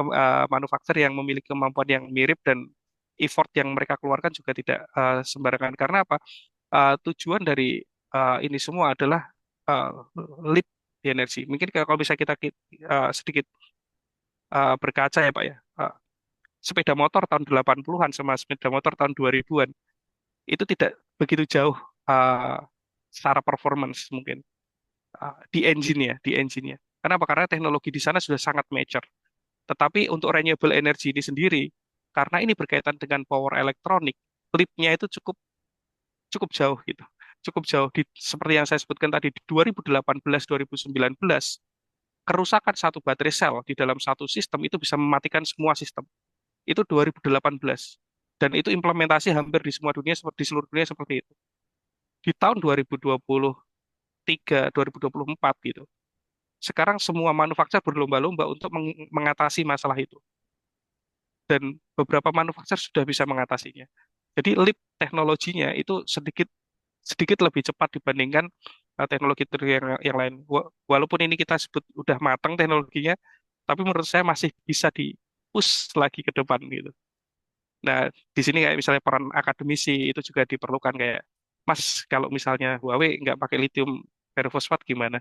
Speaker 3: manufaktur yang memiliki kemampuan yang mirip dan effort yang mereka keluarkan juga tidak sembarangan. Karena apa? Tujuan dari ini semua adalah uh, leap di energi. Mungkin kalau bisa kita sedikit berkaca ya Pak ya. Sepeda motor tahun 80-an sama sepeda motor tahun 2000-an itu tidak begitu jauh uh, secara performance mungkin di engine-nya. Kenapa? Karena teknologi di sana sudah sangat mature. Tetapi untuk renewable energy ini sendiri, karena ini berkaitan dengan power elektronik, leap-nya itu cukup cukup jauh gitu. Cukup jauh seperti yang saya sebutkan tadi di 2018-2019, kerusakan satu baterai sel di dalam satu sistem itu bisa mematikan semua sistem. Itu 2018. Dan itu implementasi hampir di semua dunia, di seluruh dunia seperti itu. Di tahun 2023, 2024 gitu. Sekarang semua manufaktur berlomba-lomba untuk mengatasi masalah itu. Dan beberapa manufaktur sudah bisa mengatasinya. Jadi leap teknologinya itu sedikit sedikit lebih cepat dibandingkan teknologi yang lain. Walaupun ini kita sebut udah matang teknologinya, tapi menurut saya masih bisa di-push lagi ke depan gitu. Nah, di sini kayak misalnya peran akademisi itu juga diperlukan kayak, Mas, kalau misalnya Huawei nggak pakai lithium ferrofosfat gimana?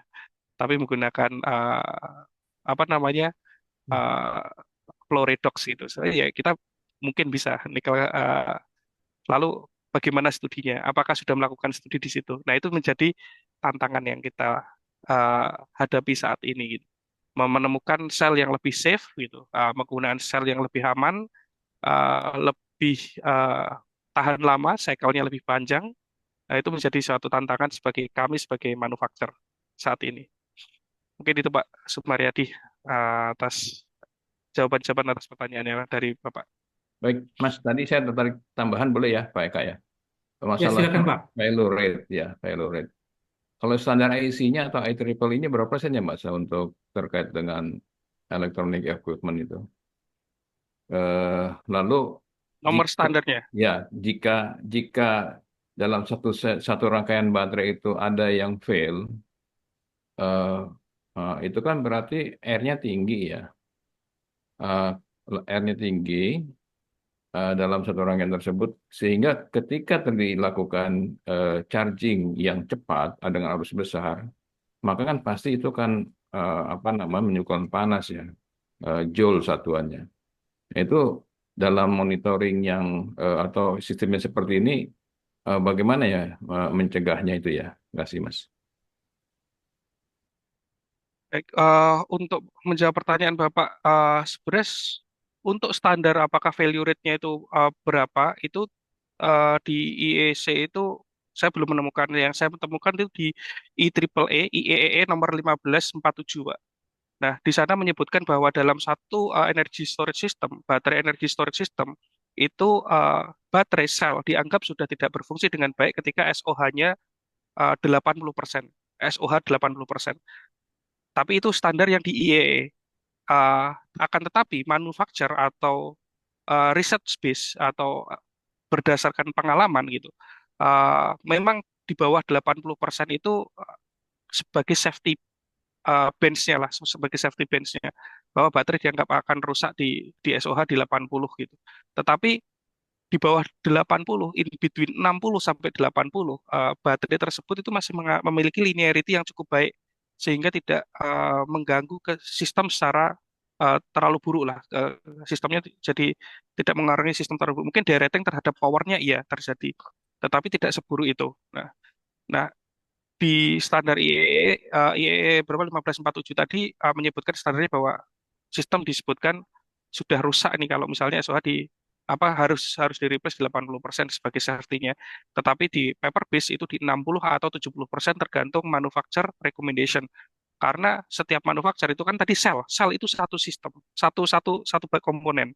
Speaker 3: Tapi menggunakan apa namanya uh, flow redox gitu. So, ya kita mungkin bisa nikel. Lalu bagaimana studinya? Apakah sudah melakukan studi di situ? Nah, itu menjadi tantangan yang kita uh, hadapi saat ini gitu. Menemukan sel yang lebih safe gitu, menggunakan sel yang lebih aman, lebih tahan lama, cycle-nya lebih panjang. Nah, itu menjadi suatu tantangan sebagai kami sebagai manufaktur saat ini. Mungkin itu Pak Sumaryadi atas jawaban-jawaban atas pertanyaannya dari Bapak.
Speaker 6: Baik, Mas, tadi saya tertarik tambahan boleh ya, Pak Eka ya?
Speaker 2: Ya,
Speaker 6: Masalah
Speaker 2: silakan Pak.
Speaker 6: failure rate ya, failure rate. Kalau standar IEC-nya atau IEEE ini berapa persen ya, Mas, untuk terkait dengan electronic equipment itu? Lalu
Speaker 3: Nomor
Speaker 6: jika
Speaker 3: standarnya.
Speaker 6: ya jika jika dalam satu rangkaian baterai itu ada yang fail, eh, itu kan berarti R-nya tinggi ya. Eh, R-nya tinggi dalam satu rangkaian tersebut, sehingga ketika dilakukan charging yang cepat dengan arus besar, maka kan pasti itu kan apa namanya menyukai panas ya, joule satuannya. Itu dalam monitoring yang atau sistemnya seperti ini, bagaimana ya mencegahnya itu ya? Nggak sih, Mas?
Speaker 3: Baik, untuk menjawab pertanyaan Bapak, sebenarnya untuk standar apakah value rate-nya itu berapa, itu di IEC itu saya belum menemukan. Yang saya temukan itu di IEEE nomor 1547, Pak. Nah, di sana menyebutkan bahwa dalam satu energy storage system, baterai energy storage system, itu baterai sel dianggap sudah tidak berfungsi dengan baik ketika SOH-nya 80%. SOH 80%. Tapi itu standar yang di IEE. Akan tetapi manufacturer atau research base atau berdasarkan pengalaman gitu, memang di bawah 80% itu sebagai safety bench-nya lah, sebagai safety bench-nya, bahwa baterai dianggap akan rusak di SOH di 80 gitu. Tetapi di bawah 80, in between 60 sampai 80, baterai tersebut itu masih memiliki linearity yang cukup baik, sehingga tidak mengganggu ke sistem secara terlalu buruk lah. Sistemnya jadi tidak mengaruhi sistem terlalu buruk. Mungkin derating terhadap powernya iya terjadi, tetapi tidak seburuk itu. Nah, di standar IEE berapa 1547 tadi menyebutkan standarnya bahwa sistem disebutkan sudah rusak nih kalau misalnya SOH di apa harus di replace 80% sebagai safety-nya. Tetapi di paper base itu di 60 atau 70% tergantung manufacturer recommendation. Karena setiap manufacturer itu kan tadi sel itu satu sistem, satu komponen.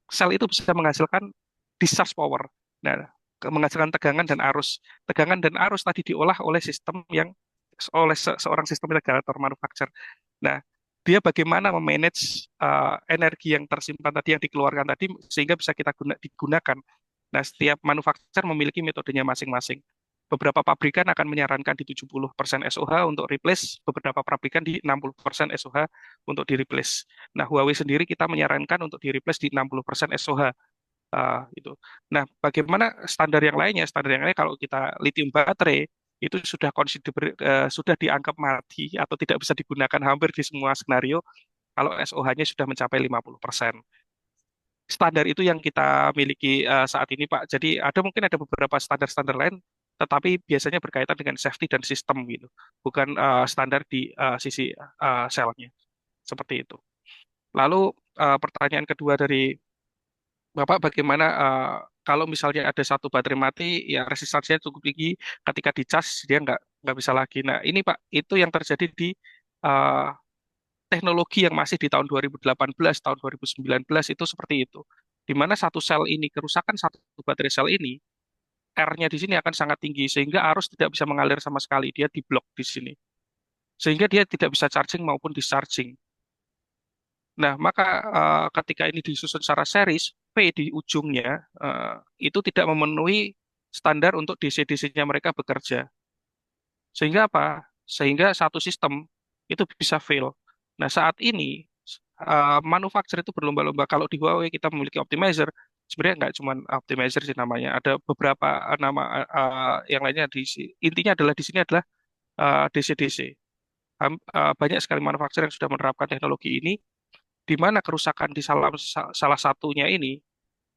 Speaker 3: Sel itu bisa menghasilkan discharge power. Nah, menghasilkan tegangan dan arus. Tegangan dan arus tadi diolah oleh sistem yang oleh seorang sistem integrator manufacturer. Nah, dia bagaimana memanage energi yang tersimpan tadi yang dikeluarkan tadi sehingga bisa kita digunakan. Nah, setiap manufacturer memiliki metodenya masing-masing. Beberapa pabrikan akan menyarankan di 70% SOH untuk replace, beberapa pabrikan di 60% SOH untuk di replace. Nah, Huawei sendiri kita menyarankan untuk di replace di 60% SOH. Itu. Nah, bagaimana standar yang lainnya? Standar yang lainnya kalau kita lithium baterai itu sudah dianggap mati atau tidak bisa digunakan hampir di semua skenario kalau SOH-nya sudah mencapai 50%. Standar itu yang kita miliki saat ini, Pak. Jadi mungkin ada beberapa standar-standar lain, tetapi biasanya berkaitan dengan safety dan sistem gitu, bukan standar di sisi selnya. Seperti itu. Lalu pertanyaan kedua dari Bapak, bagaimana kalau misalnya ada satu baterai mati, ya resistansinya cukup tinggi, ketika dicas dia nggak bisa lagi. Nah, ini Pak, itu yang terjadi di eh, teknologi yang masih di tahun 2018, tahun 2019 itu seperti itu. Di mana satu sel ini, kerusakan satu baterai sel ini, R-nya di sini akan sangat tinggi, sehingga arus tidak bisa mengalir sama sekali, dia diblok di sini. Sehingga dia tidak bisa charging maupun discharging. Nah, maka ketika ini disusun secara series, P di ujungnya itu tidak memenuhi standar untuk DC-DC-nya mereka bekerja. Sehingga apa? Sehingga satu sistem itu bisa fail. Nah, saat ini manufaktur itu berlomba-lomba. Kalau di Huawei kita memiliki optimizer, sebenarnya nggak cuma optimizer sih namanya. Ada beberapa nama yang lainnya intinya adalah di sini adalah DC-DC. Banyak sekali manufaktur yang sudah menerapkan teknologi ini di mana kerusakan di salah satunya ini,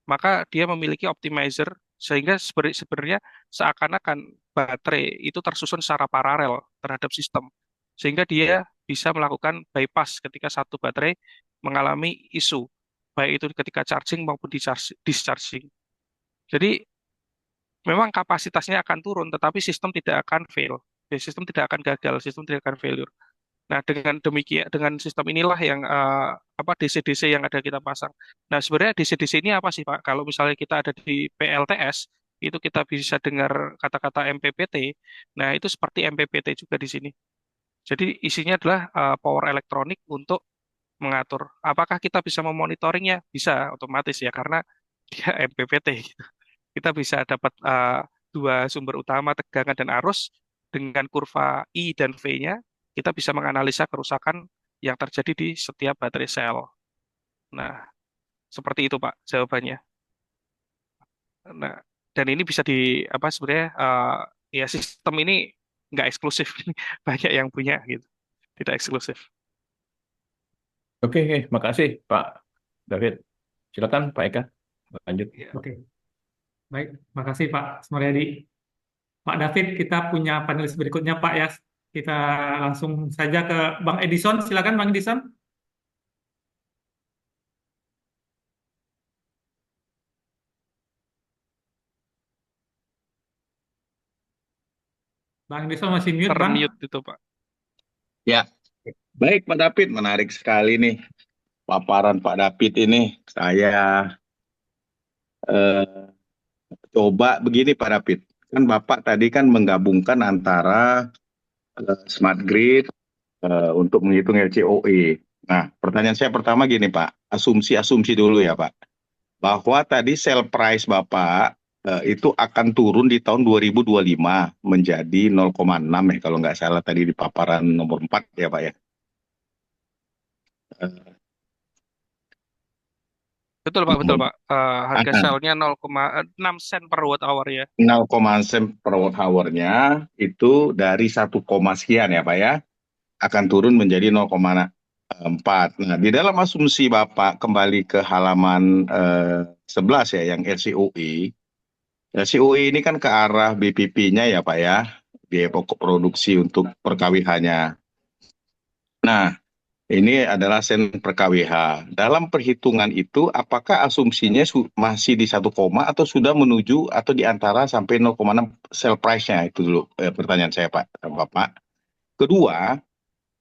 Speaker 3: maka dia memiliki optimizer sehingga sebenarnya seakan-akan baterai itu tersusun secara paralel terhadap sistem. Sehingga dia bisa melakukan bypass ketika satu baterai mengalami isu, baik itu ketika charging maupun discharging. Jadi memang kapasitasnya akan turun, tetapi sistem tidak akan fail. Ya, sistem tidak akan gagal, sistem tidak akan failure. Nah, dengan demikian, dengan sistem inilah yang apa DC-DC yang ada kita pasang. Nah, sebenarnya DC-DC ini apa sih, Pak? Kalau misalnya kita ada di PLTS, itu kita bisa dengar kata-kata MPPT. Nah, itu seperti MPPT juga di sini. Jadi isinya adalah power elektronik untuk mengatur. Apakah kita bisa memonitoringnya? Bisa, otomatis ya, karena dia MPPT. Gitu. Kita bisa dapat dua sumber utama, tegangan dan arus, dengan kurva I dan V-nya, kita bisa menganalisa kerusakan yang terjadi di setiap baterai sel. Nah, seperti itu Pak jawabannya. Nah, dan ini bisa apa sebenarnya ya sistem ini nggak eksklusif, banyak yang punya gitu, tidak eksklusif.
Speaker 6: Oke, makasih Pak David. Silakan Pak Eka, lanjut.
Speaker 3: Ya.
Speaker 2: Oke, baik. Makasih Pak Sumaryadi. Pak David, kita punya panelis berikutnya Pak ya. Kita langsung saja ke Bang Edison. Silakan Bang Edison. Bang Edison masih mute, Bang.
Speaker 3: Termute itu Pak.
Speaker 7: Ya, baik Pak David, menarik sekali nih paparan Pak David ini. Saya eh, coba begini Pak David, kan Bapak tadi kan menggabungkan antara smart grid untuk menghitung LCOE. Nah, pertanyaan saya pertama gini Pak, asumsi-asumsi dulu ya Pak, bahwa tadi sell price Bapak itu akan turun di tahun 2025 menjadi 0,6 ya kalau nggak salah tadi di paparan nomor 4 ya Pak ya.
Speaker 3: Betul Pak, betul Pak. Harga selnya 0,6 sen per watt hour ya.
Speaker 7: 0, sen per watt hour-nya itu dari 1, sekian ya Pak ya, akan turun menjadi 0,4. Nah, di dalam asumsi Bapak kembali ke halaman 11 ya, yang LCOE. LCOE ini kan ke arah BPP-nya ya Pak ya, biaya pokok produksi untuk per kWh-nya. Nah, ini adalah sen per kWh. Dalam perhitungan itu, apakah asumsinya masih di 1, atau sudah menuju atau di antara sampai 0,6 sell price-nya? Itu dulu pertanyaan saya Pak, Bapak. Kedua,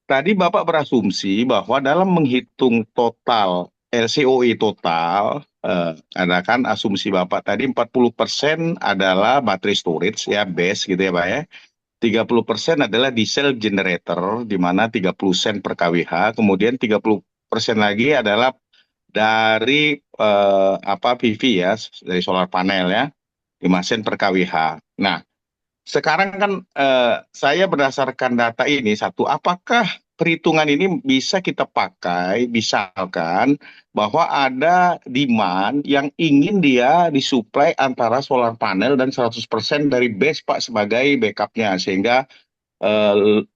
Speaker 7: tadi Bapak berasumsi bahwa dalam menghitung total LCOE total, ada kan asumsi Bapak tadi 40% adalah baterai storage ya, base gitu ya Pak ya. 30% adalah diesel generator, di mana 30 sen per kWh, kemudian 30% lagi adalah dari PV ya, dari solar panel ya, 5 sen per kWh. Nah, sekarang kan saya berdasarkan data ini, satu, apakah perhitungan ini bisa kita pakai, misalkan bahwa ada demand yang ingin dia disuplai antara solar panel dan 100% dari base Pak sebagai backupnya, sehingga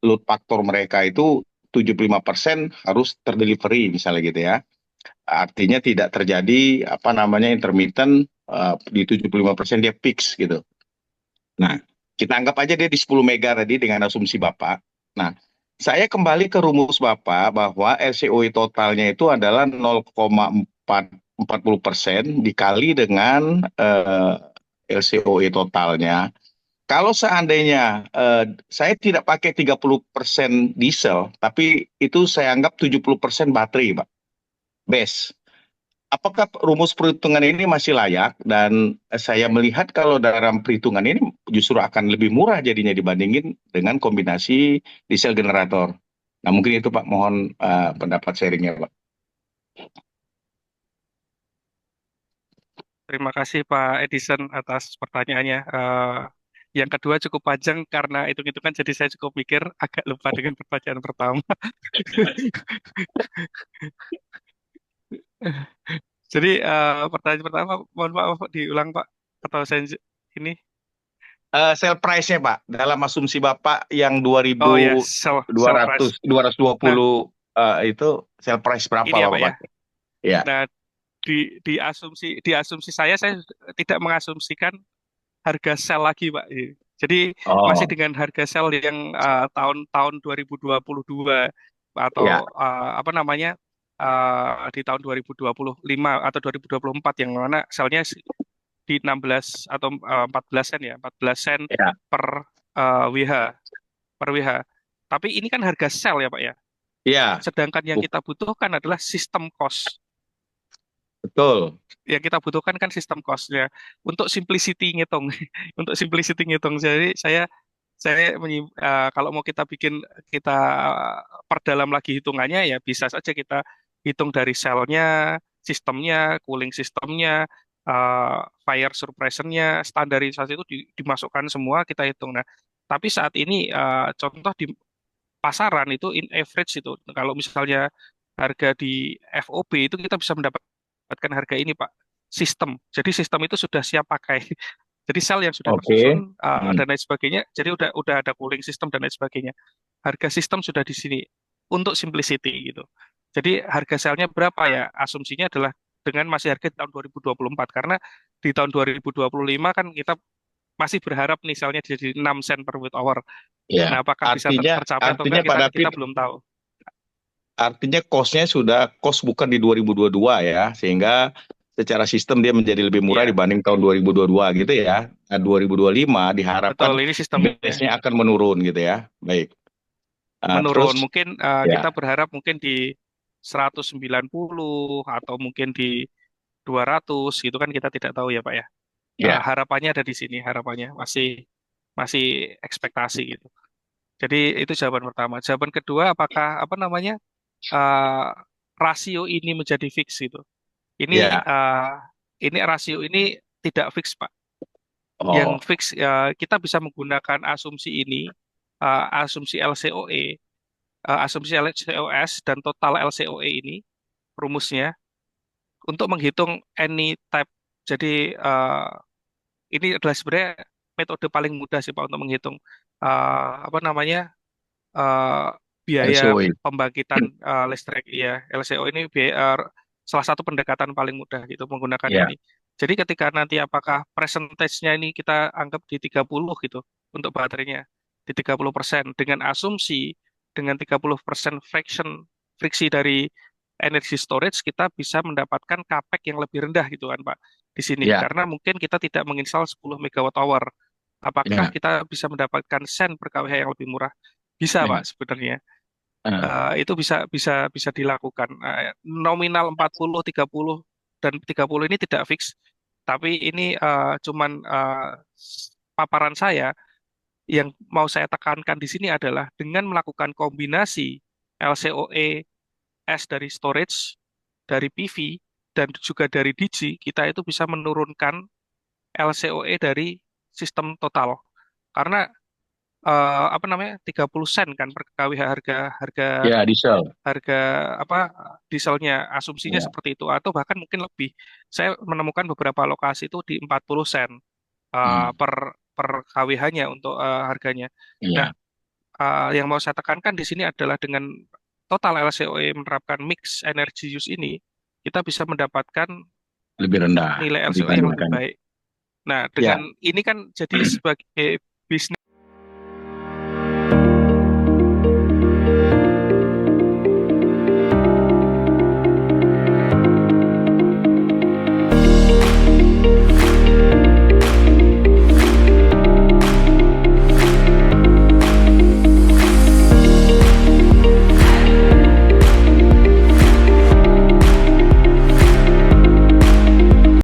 Speaker 7: load factor mereka itu 75% harus terdelivery misalnya gitu ya. Artinya tidak terjadi apa namanya intermittent, di 75% dia fix gitu. Nah, kita anggap aja dia di 10 mega tadi dengan asumsi Bapak. Nah, saya kembali ke rumus Bapak bahwa LCOE totalnya itu adalah 0,40% dikali dengan LCOE totalnya. Kalau seandainya saya tidak pakai 30% diesel, tapi itu saya anggap 70% baterai, Pak. Base. Apakah rumus perhitungan ini masih layak? Dan saya melihat kalau dalam perhitungan ini justru akan lebih murah jadinya dibandingin dengan kombinasi diesel generator. Nah, mungkin itu Pak, mohon pendapat sharingnya Pak.
Speaker 3: Terima kasih Pak Edison atas pertanyaannya. Yang kedua cukup panjang karena hitung-hitungan, jadi saya cukup mikir, agak lupa dengan pertanyaan pertama. Jadi pertanyaan pertama, mohon maaf diulang Pak, atau saya ini?
Speaker 7: Sell price-nya Pak, dalam asumsi Bapak yang
Speaker 3: Oh ya, sell price.
Speaker 7: 220 itu sell price berapa
Speaker 3: Ini ya Pak
Speaker 7: Bapak
Speaker 3: ya.
Speaker 7: pakai? Ya.
Speaker 3: Nah, di asumsi saya tidak mengasumsikan harga sell lagi Pak. Jadi masih dengan harga sell yang tahun 2022 atau
Speaker 7: Ya.
Speaker 3: apa namanya di tahun 2025 atau 2024, yang mana selnya di 16 atau 14 sen ya, 14 sen
Speaker 7: Ya,
Speaker 3: per WH, per WH. Tapi ini kan harga sel ya Pak ya.
Speaker 7: ya,
Speaker 3: Sedangkan yang kita butuhkan adalah sistem cost.
Speaker 7: betul.
Speaker 3: Yang kita butuhkan kan sistem cost-nya. Untuk simplicity ngitung, untuk simplicity ngitung. Jadi kalau mau kita perdalam lagi hitungannya ya bisa saja kita hitung dari selnya, sistemnya, cooling sistemnya, fire suppression-nya, standarisasi itu dimasukkan semua kita hitung. Nah, tapi saat ini contoh di pasaran itu in average itu kalau misalnya harga di FOB itu kita bisa mendapatkan harga ini Pak, sistem. Jadi sistem itu sudah siap pakai. Jadi sel yang sudah
Speaker 7: Oke.
Speaker 3: tersusun
Speaker 7: Hmm.
Speaker 3: dan lain sebagainya. Jadi udah ada cooling system dan lain sebagainya. Harga sistem sudah di sini untuk simplicity gitu. Jadi harga selnya berapa ya? Asumsinya adalah dengan masih harga di tahun 2024 karena di tahun 2025 kan kita masih berharap nih selnya jadi 6 sen per watt hour.
Speaker 7: Ya,
Speaker 3: Nah, apakah bisa tercapai atau
Speaker 7: artinya
Speaker 3: enggak
Speaker 7: Pak
Speaker 3: kita
Speaker 7: David,
Speaker 3: belum tahu.
Speaker 7: artinya cost-nya sudah cost bukan di 2022 ya, sehingga secara sistem dia menjadi lebih murah
Speaker 3: Iya,
Speaker 7: dibanding tahun 2022 gitu ya. Nah, 2025 diharapkan
Speaker 3: betul ini sistemnya
Speaker 7: base-nya akan menurun gitu ya. Baik.
Speaker 3: menurun.
Speaker 7: Terus
Speaker 3: Mungkin
Speaker 7: ya,
Speaker 3: kita berharap mungkin di 190 atau mungkin di 200 gitu kan kita tidak tahu ya Pak ya.
Speaker 7: ya,
Speaker 3: Harapannya ada di sini, harapannya masih masih ekspektasi gitu. Jadi itu jawaban pertama. Jawaban kedua, apakah apa namanya eh, rasio ini menjadi fix gitu?
Speaker 7: ya.
Speaker 3: Ini rasio ini tidak fix Pak. Yang
Speaker 7: Oh,
Speaker 3: fix kita bisa menggunakan asumsi ini, asumsi LCOE, asumsi LCOS dan total LCOE ini rumusnya untuk menghitung any type. Jadi ini adalah sebenarnya metode paling mudah sih Pak untuk menghitung apa namanya eh, biaya
Speaker 7: LCOE.
Speaker 3: pembangkitan listrik ya LCO ini salah satu pendekatan paling mudah gitu menggunakan
Speaker 7: Ya,
Speaker 3: ini. Jadi ketika nanti apakah persentasenya ini kita anggap di 30 gitu untuk baterainya di 30% dengan asumsi dengan 30% friksi dari energi storage kita bisa mendapatkan CAPEX yang lebih rendah gitu kan Pak di sini
Speaker 7: ya,
Speaker 3: karena mungkin kita tidak menginstal 10 megawatt hour. Apakah
Speaker 7: ya.
Speaker 3: kita bisa mendapatkan sen per kWh yang lebih murah? Bisa
Speaker 7: Ya.
Speaker 3: Pak sebenarnya.
Speaker 7: Eh,
Speaker 3: Itu bisa dilakukan. Nominal 40, 30 dan 30 ini tidak fix, tapi ini cuman paparan saya yang mau saya tekankan di sini adalah dengan melakukan kombinasi LCOE S dari storage, dari PV dan juga dari DG, kita itu bisa menurunkan LCOE dari sistem total. Karena apa namanya 30 sen kan per kWh harga harga
Speaker 7: ya, diesel.
Speaker 3: harga apa dieselnya asumsinya
Speaker 7: Ya.
Speaker 3: seperti itu atau bahkan mungkin lebih. Saya menemukan beberapa lokasi itu di 40 sen
Speaker 7: Hmm.
Speaker 3: per kWh-nya untuk harganya. Nah,
Speaker 7: Ya,
Speaker 3: yang mau saya tekankan di sini adalah dengan total LCOE menerapkan mix energy use ini, kita bisa mendapatkan
Speaker 7: lebih rendah
Speaker 3: nilai LCOE yang lebih
Speaker 7: dibandingkan.
Speaker 3: baik. Nah, dengan
Speaker 7: Ya.
Speaker 3: ini kan jadi sebagai bisnis